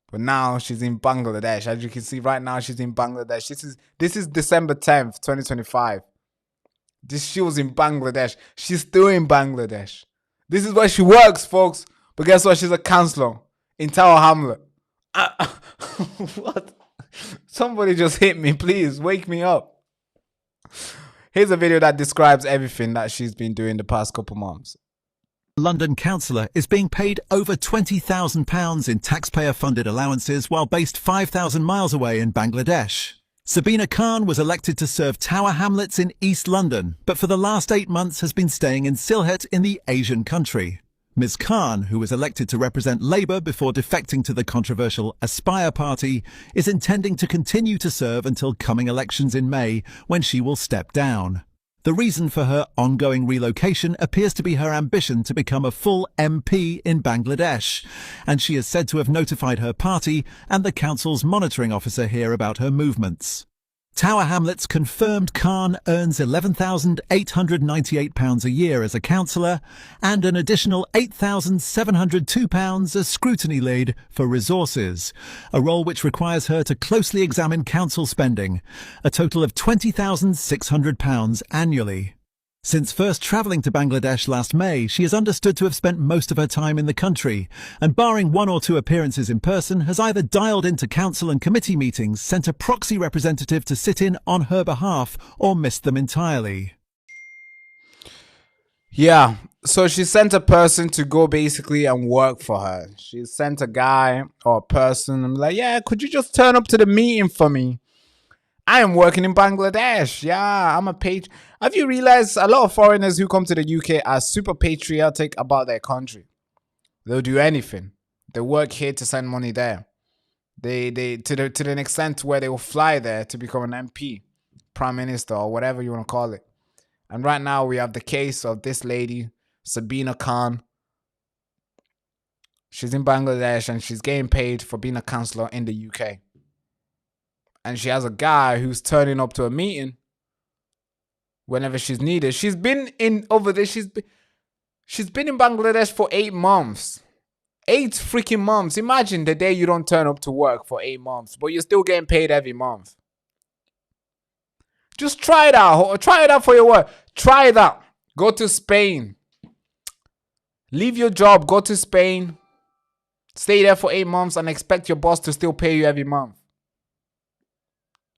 But now she's in Bangladesh. As you can see right now, she's in Bangladesh. This is December 10th, 2025. She was in Bangladesh. She's still in Bangladesh. This is where she works, folks. But guess what? She's a councillor in Tower Hamlet. What? Somebody just hit me. Please, wake me up. Here's a video that describes everything that she's been doing the past couple months. London councillor is being paid over £20,000 in taxpayer-funded allowances while based 5,000 miles away in Bangladesh. Sabina Khan was elected to serve Tower Hamlets in East London, but for the last 8 months has been staying in Sylhet in the Asian country. Ms Khan, who was elected to represent Labour before defecting to the controversial Aspire party, is intending to continue to serve until coming elections in May, when she will step down. The reason for her ongoing relocation appears to be her ambition to become a full MP in Bangladesh, and she is said to have notified her party and the council's monitoring officer here about her movements. Tower Hamlets confirmed Khan earns £11,898 a year as a councillor and an additional £8,702 as scrutiny lead for resources, a role which requires her to closely examine council spending, a total of £20,600 annually. Since first travelling to Bangladesh last May, she is understood to have spent most of her time in the country, and barring 1 or 2 appearances in person, has either dialed into council and committee meetings, sent a proxy representative to sit in on her behalf, or missed them entirely. Yeah, so she sent a person to go basically and work for her. She sent a guy or a person and like, yeah, could you just turn up to the meeting for me? I am working in Bangladesh. Yeah, I'm a patriot. Have you realized a lot of foreigners who come to the UK are super patriotic about their country? They'll do anything. They work here to send money there. They to the extent where they will fly there to become an MP, prime minister, or whatever you want to call it. And right now we have the case of this lady, Sabina Khan. She's in Bangladesh and she's getting paid for being a councillor in the UK. And she has a guy who's turning up to a meeting whenever she's needed. She's been in over there. She's been in Bangladesh for 8 months. 8 freaking months. Imagine the day you don't turn up to work for 8 months, but you're still getting paid every month. Just try it out. Try it out for your work. Try it out. Go to Spain. Leave your job. Go to Spain. Stay there for 8 months and expect your boss to still pay you every month.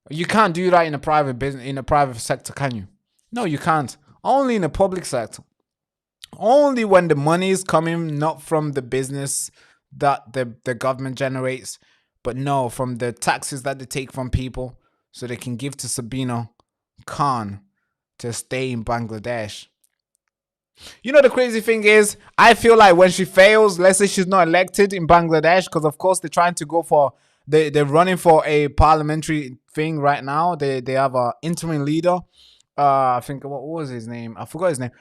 You can't do that in a private business, in a private sector, can you? No, you can't. Only in the public sector. Only when the money is coming not from the business that the government generates, but no, from the taxes that they take from people so they can give to Sabina Khan to stay in Bangladesh. You know, the crazy thing is, I feel like when she fails, let's say she's not elected in Bangladesh, because of course they're trying to go for, they're running for a parliamentary thing right now. They have an interim leader. I think, what was his name? I forgot his name.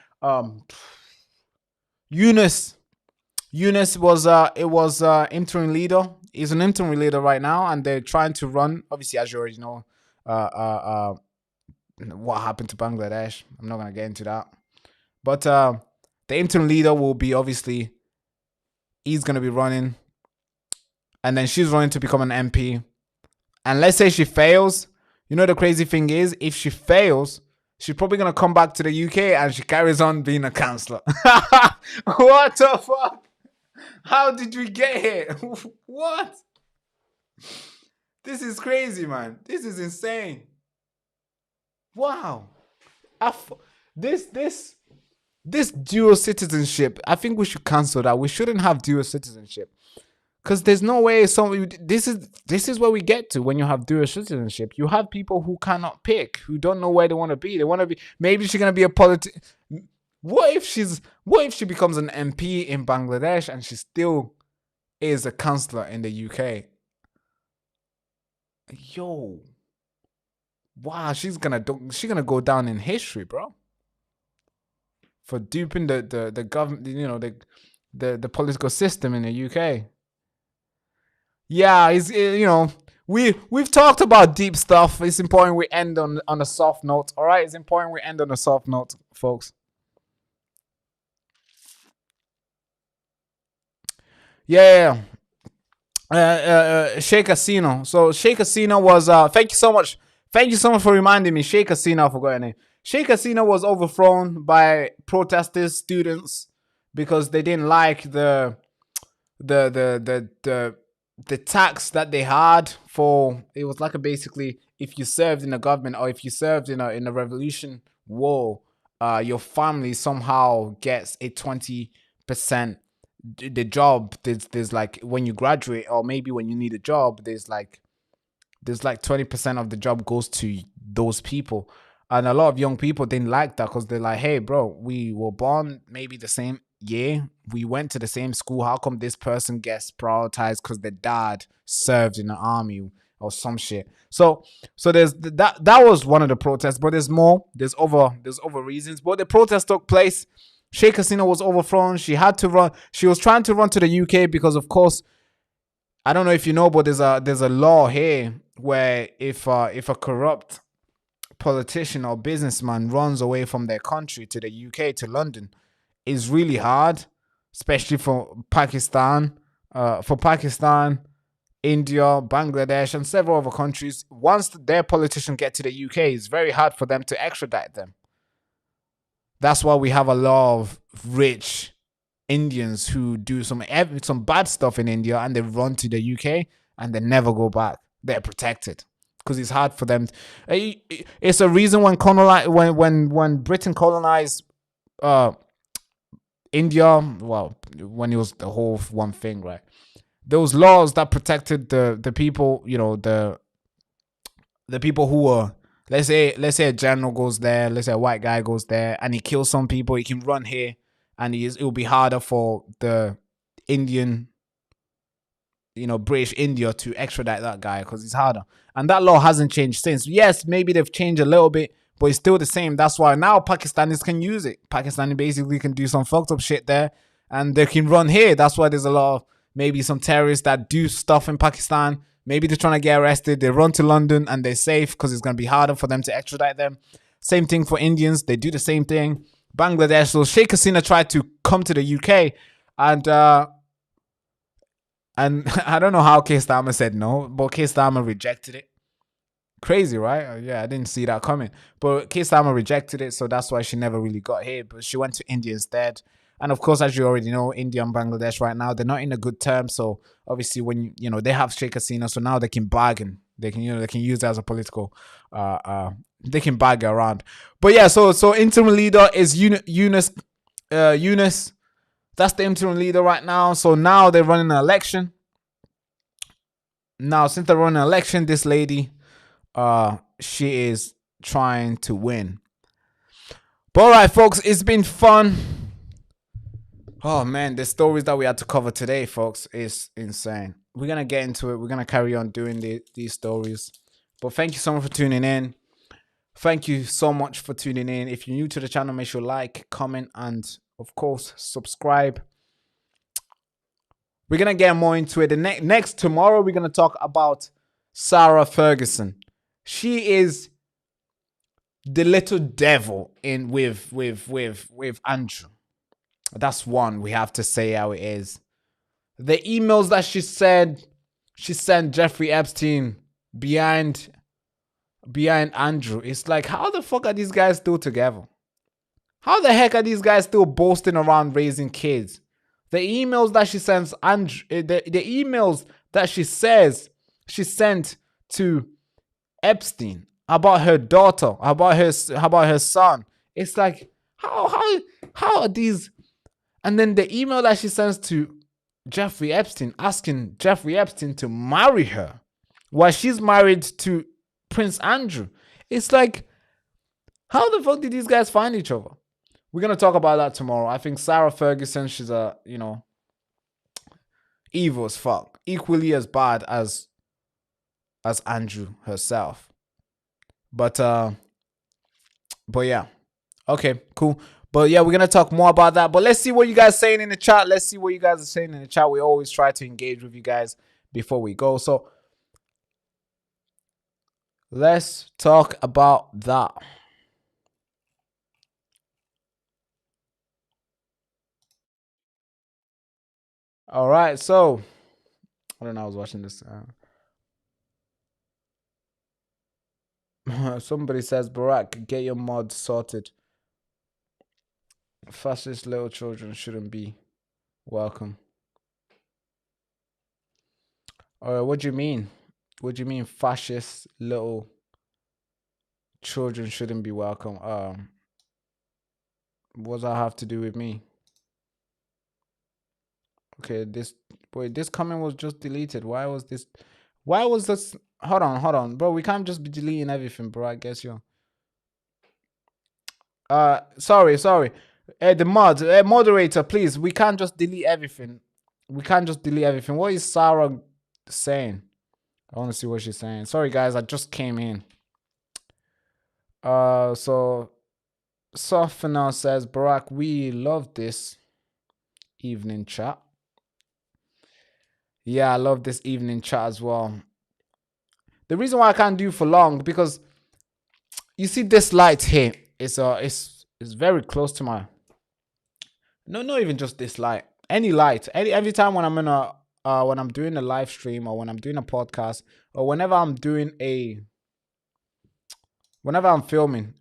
Yunus was interim leader. He's an interim leader right now, and they're trying to run. Obviously, as you already know, what happened to Bangladesh. I'm not gonna get into that. But the interim leader will be, obviously, he's gonna be running and then she's running to become an MP. And let's say she fails. You know, the crazy thing is, if she fails, she's probably going to come back to the UK and she carries on being a councillor. What the fuck? How did we get here? What? This is crazy, man. This is insane. Wow. This dual citizenship, I think we should cancel that. We shouldn't have dual citizenship. Because there's no way this is where we get to when you have dual citizenship. You have people who cannot pick, who don't know where they want to be. They want to be, maybe she's gonna be a What if she becomes an MP in Bangladesh and she still is a councillor in the UK? Yo. Wow, she's gonna go down in history, bro. For duping the government, you know, the political system in the UK. Yeah, you know, we've talked about deep stuff. It's important we end on a soft note. All right, it's important we end on a soft note, folks. Yeah. Sheikh Hasina. So Sheikh Hasina was thank you so much for reminding me. Sheikh Hasina, I forgot her name. Sheikh Hasina was overthrown by protesters, students, because they didn't like the tax that they had for, it was like basically, if you served in the government or if you served in a revolution war, your family somehow gets a 20%. The job, there's like, when you graduate or maybe when you need a job, there's like 20% of the job goes to those people. And a lot of young people didn't like that because they're like, hey bro, we were born maybe the same year, we went to the same school, how come this person gets prioritized because their dad served in the army or some shit? So there's that was one of the protests, but there's more. There's other reasons. But the protest took place. Sheikh Hasina was overthrown. She had to run. She was trying to run to the UK because, of course, I don't know if you know, but there's a law here where if a corrupt politician or businessman runs away from their country to the UK, to London, is really hard, especially for Pakistan, India, Bangladesh, and several other countries. Once their politicians get to the UK, it's very hard for them to extradite them. That's why we have a lot of rich Indians who do some bad stuff in India and they run to the UK and they never go back. They're protected because it's hard for them. It's a reason when Britain colonized India, well, when it was the whole one thing, right? Those laws that protected the people, you know, the people who were, let's say a general goes there, let's say a white guy goes there and he kills some people, he can run here and it will be harder for the Indian, you know, British India to extradite that guy because it's harder. And that law hasn't changed since. Yes, maybe they've changed a little bit, but it's still the same. That's why now Pakistanis can use it. Pakistani basically can do some fucked up shit there and they can run here. That's why there's a lot of maybe some terrorists that do stuff in Pakistan. Maybe they're trying to get arrested. They run to London and they're safe because it's going to be harder for them to extradite them. Same thing for Indians. They do the same thing. Bangladesh. So Sheikh Hasina tried to come to the UK and I don't know how Keir Starmer said no, but Keir Starmer rejected it. Crazy, right? Yeah, I didn't see that coming. But Keir Starmer rejected it, so that's why she never really got here. But she went to India instead. And of course, as you already know, India and Bangladesh right now, they're not in a good term. So obviously, when you know they have Sheikh Hasina, so now they can bargain. They can use it as a political. They can bargain around. But yeah, so interim leader is Eunice. That's the interim leader right now. So now they're running an election. Now, since they're running an election, this lady, she is trying to win. But all right, folks, it's been fun. Oh man, the stories that we had to cover today, folks, is insane. We're gonna get into it. We're gonna carry on doing these stories. But thank you so much for tuning in. Thank you so much for tuning in. If you're new to the channel, make sure like, comment, and of course subscribe. We're gonna get more into it. Next tomorrow, we're gonna talk about Sarah Ferguson. She is the little devil in with Andrew. That's one we have to say how it is. The emails that she said she sent Jeffrey Epstein behind Andrew. It's like, how the fuck are these guys still together? How the heck are these guys still boasting around raising kids? The emails that she sends Andrew, the emails that she says she sent to Epstein about her daughter, about her son. It's like, how are these? And then the email that she sends to Jeffrey Epstein, asking Jeffrey Epstein to marry her while she's married to Prince Andrew. It's like, how the fuck did these guys find each other? We're going to talk about that tomorrow. I think Sarah Ferguson, she's evil as fuck. Equally as bad as Andrew herself. But yeah. Okay, cool. But yeah, we're going to talk more about that. But let's see what you guys are saying in the chat. Let's see what you guys are saying in the chat. We always try to engage with you guys before we go. So let's talk about that. All right, so I don't know. I was watching this. Somebody says, Barack, get your mod sorted. Fascist little children shouldn't be welcome. What do you mean? What do you mean fascist little children shouldn't be welcome? What does that have to do with me? Okay, this comment was just deleted. Why was this? Hold on, bro. We can't just be deleting everything, bro. I guess you. Sorry. The moderator, please. We can't just delete everything. What is Sarah saying? I want to see what she's saying. Sorry, guys. I just came in. So Sofina says, Barack, we love this evening chat. Yeah, I love this evening chat as well. The reason why I can't do for long, because you see this light here, it's very close to my, no, not even just this light, any light, every time when I'm when I'm doing a live stream, or when I'm doing a podcast, or whenever I'm filming,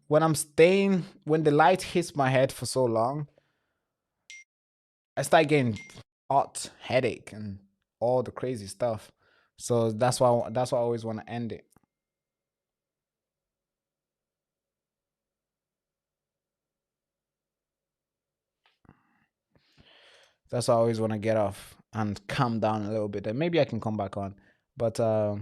when the light hits my head for so long, I start getting hot headache and all the crazy stuff. So that's why I always want to end it. That's why I always want to get off and calm down a little bit. And maybe I can come back on. But so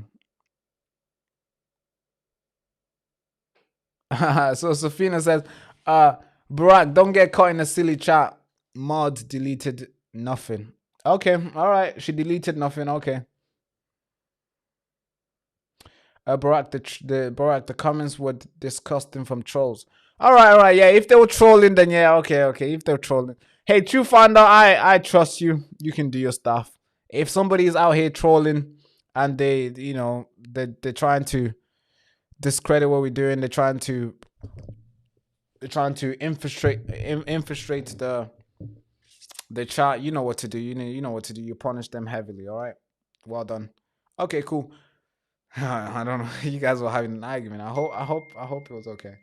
Safina says, Barack, don't get caught in a silly chat. Mod deleted nothing. Okay, all right. She deleted nothing. Okay. Barack, the comments were disgusting from trolls. All right. Yeah, if they were trolling, then yeah, okay. If they're trolling, hey, True Founder, I trust you. You can do your stuff. If somebody is out here trolling and they're trying to discredit what we're doing, they're trying to infiltrate the chat, you know what to do. You know what to do. You punish them heavily. All right. Well done. Okay, cool. I don't know. You guys were having an argument. I hope it was okay.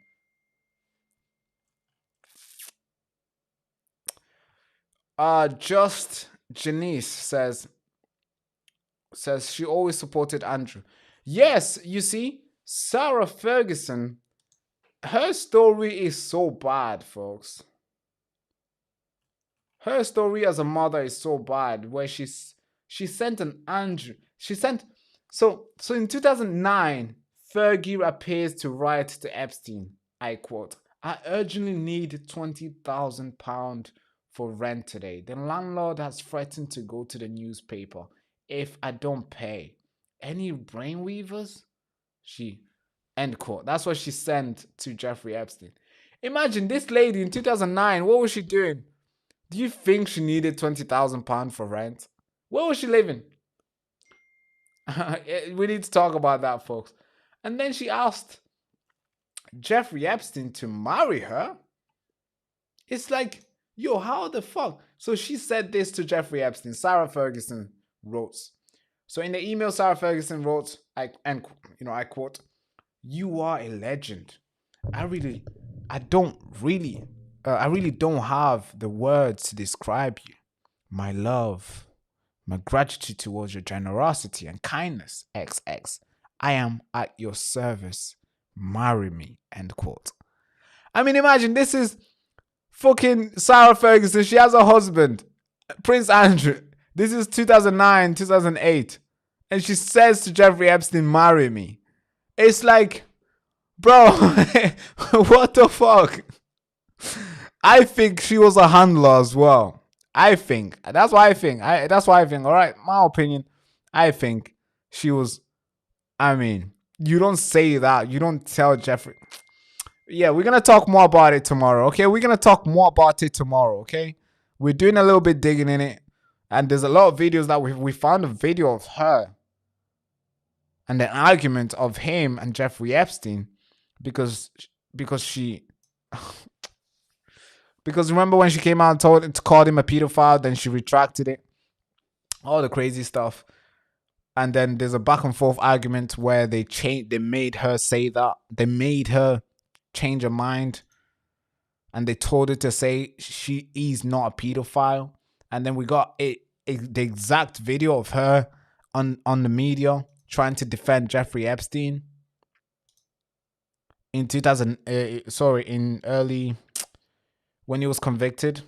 Just Janice says she always supported Andrew. Yes, you see, Sarah Ferguson, her story is so bad, folks. Her story as a mother is so bad, where she sent an Andrew. So in 2009, Fergie appears to write to Epstein, I quote, I urgently need £20,000 for rent today. The landlord has threatened to go to the newspaper if I don't pay. Any brainweavers? End quote. That's what she sent to Jeffrey Epstein. Imagine this lady in 2009, what was she doing? Do you think she needed £20,000 for rent? Where was she living? We need to talk about that, folks. And then she asked Jeffrey Epstein to marry her. It's like, yo, how the fuck? So she said this to Jeffrey Epstein. Sarah Ferguson wrote. So in the email, Sarah Ferguson wrote, I quote, "You are a legend. I really don't have the words to describe you. My love, my gratitude towards your generosity and kindness, XX. I am at your service. Marry me," end quote. I mean, imagine this is fucking Sarah Ferguson. She has a husband, Prince Andrew. This is 2009, 2008. And she says to Jeffrey Epstein, "Marry me." It's like, bro, what the fuck? I think she was a handler as well. That's why I think. All right, my opinion. I think she was. I mean, you don't say that. You don't tell Jeffrey. Yeah, we're gonna talk more about it tomorrow. Okay, we're gonna talk more about it tomorrow. Okay, we're doing a little bit digging in it, and there's a lot of videos that we found a video of her and an argument of him and Jeffrey Epstein because she. Because remember when she came out and called him a pedophile, then she retracted it. All the crazy stuff. And then there's a back and forth argument where they made her say that. They made her change her mind. And they told her to say he's not a pedophile. And then we got the exact video of her on the media trying to defend Jeffrey Epstein. In when he was convicted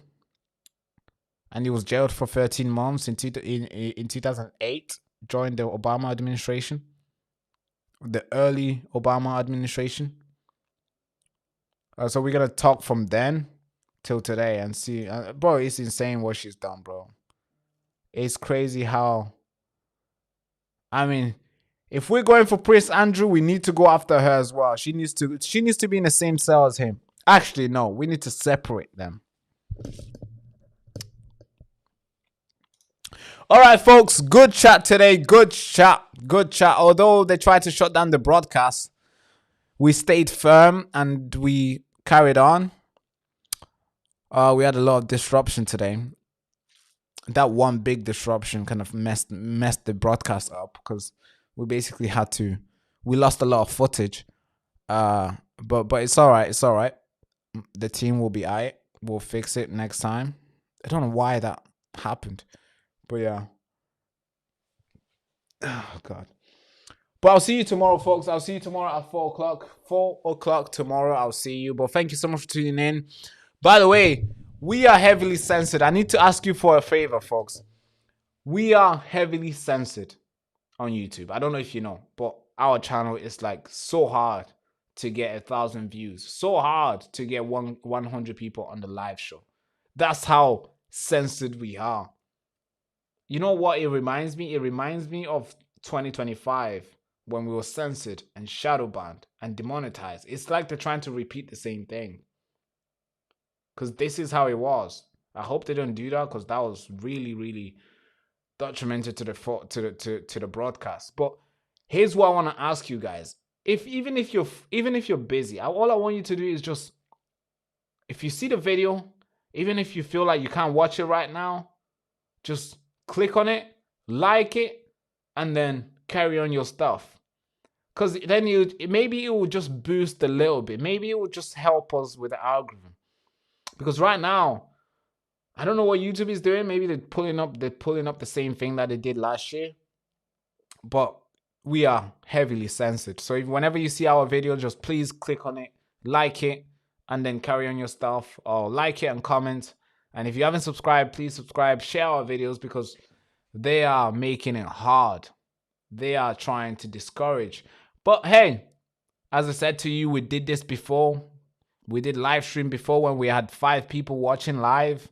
and he was jailed for 13 months in 2008 during the Obama administration, the early Obama administration. So we're going to talk from then till today and see. Bro, it's insane what she's done, bro. It's crazy how... I mean, if we're going for Prince Andrew, we need to go after her as well. She needs to be in the same cell as him. Actually, no, we need to separate them. All right, folks, good chat today. Good chat. Although they tried to shut down the broadcast, we stayed firm and we carried on. We had a lot of disruption today. That one big disruption kind of messed the broadcast up because we basically we lost a lot of footage. But it's all right. It's all right. The team will be alright. We'll fix it next time. I don't know why that happened. But yeah. Oh, God. But I'll see you tomorrow, folks. I'll see you tomorrow at 4 o'clock. 4 o'clock tomorrow, I'll see you. But thank you so much for tuning in. By the way, we are heavily censored. I need to ask you for a favor, folks. We are heavily censored on YouTube. I don't know if you know, but our channel is like so hard to get 1,000 views. So hard to get 100 people on the live show. That's how censored we are. You know what it reminds me? It reminds me of 2025 when we were censored and shadow banned and demonetized. It's like they're trying to repeat the same thing. Because this is how it was. I hope they don't do that because that was really, really detrimental to the broadcast. But here's what I want to ask you guys. Even if you're busy, all I want you to do is just, if you see the video, even if you feel like you can't watch it right now, just click on it, like it, and then carry on your stuff. Because then maybe it will just boost a little bit. Maybe it will just help us with the algorithm. Because right now, I don't know what YouTube is doing. Maybe they're pulling up the same thing that they did last year. But we are heavily censored. So whenever you see our video, just please click on it, like it, and then carry on your stuff. Or like it and comment. And if you haven't subscribed, please subscribe. Share our videos because they are making it hard. They are trying to discourage. But hey, as I said to you, we did this before. We did live stream before when we had 5 people watching live.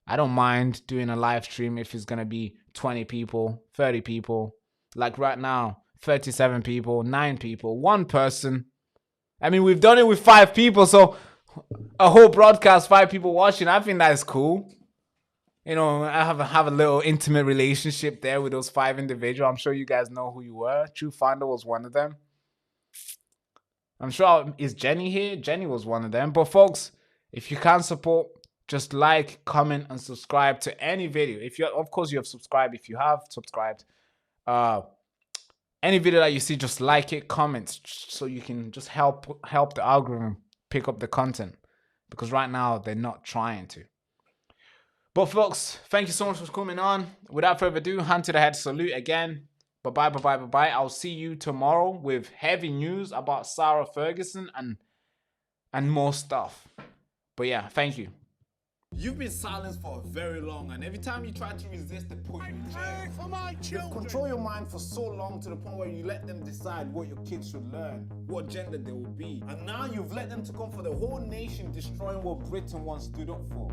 I don't mind doing a live stream if it's going to be 20 people, 30 people. Like right now, 37 people, 9 people, 1 person. I mean, we've done it with 5 people, so a whole broadcast, 5 people watching. I think that's cool. You know, I have a little intimate relationship there with those 5 individuals. I'm sure you guys know who you were. True Finder was one of them. I'm sure, is Jenny here? Jenny was one of them. But folks, if you can't support, just like, comment, and subscribe to any video. Of course, you have subscribed if you have subscribed. Any video that you see, just like it, comment, so you can just help the algorithm pick up the content, because right now they're not trying to. But folks, thank you so much for coming on. Without further ado, hand to the head salute again. Bye bye. I'll see you tomorrow with heavy news about Sarah Ferguson and more stuff. But yeah, thank you. You've been silenced for very long, and every time you try to resist, they put you in jail. For my children. You've controlled your mind for so long, to the point where you let them decide what your kids should learn, what gender they will be. And now you've let them to come for the whole nation, destroying what Britain once stood up for.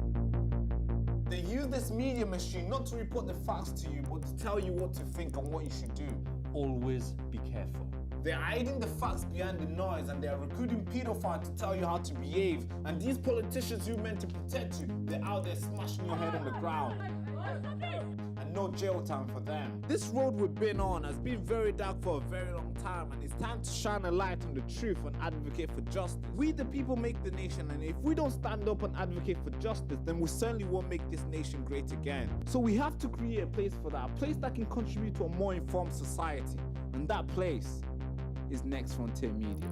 They use this media machine not to report the facts to you, but to tell you what to think and what you should do. Always be careful. They're hiding the facts behind the noise, and they're recruiting pedophiles to tell you how to behave. And these politicians who meant to protect you, they're out there smashing your head on the ground. And no jail time for them. This road we've been on has been very dark for a very long time, and it's time to shine a light on the truth and advocate for justice. We the people make the nation, and if we don't stand up and advocate for justice, then we certainly won't make this nation great again. So we have to create a place for that, a place that can contribute to a more informed society. And that place is Next Frontier Media.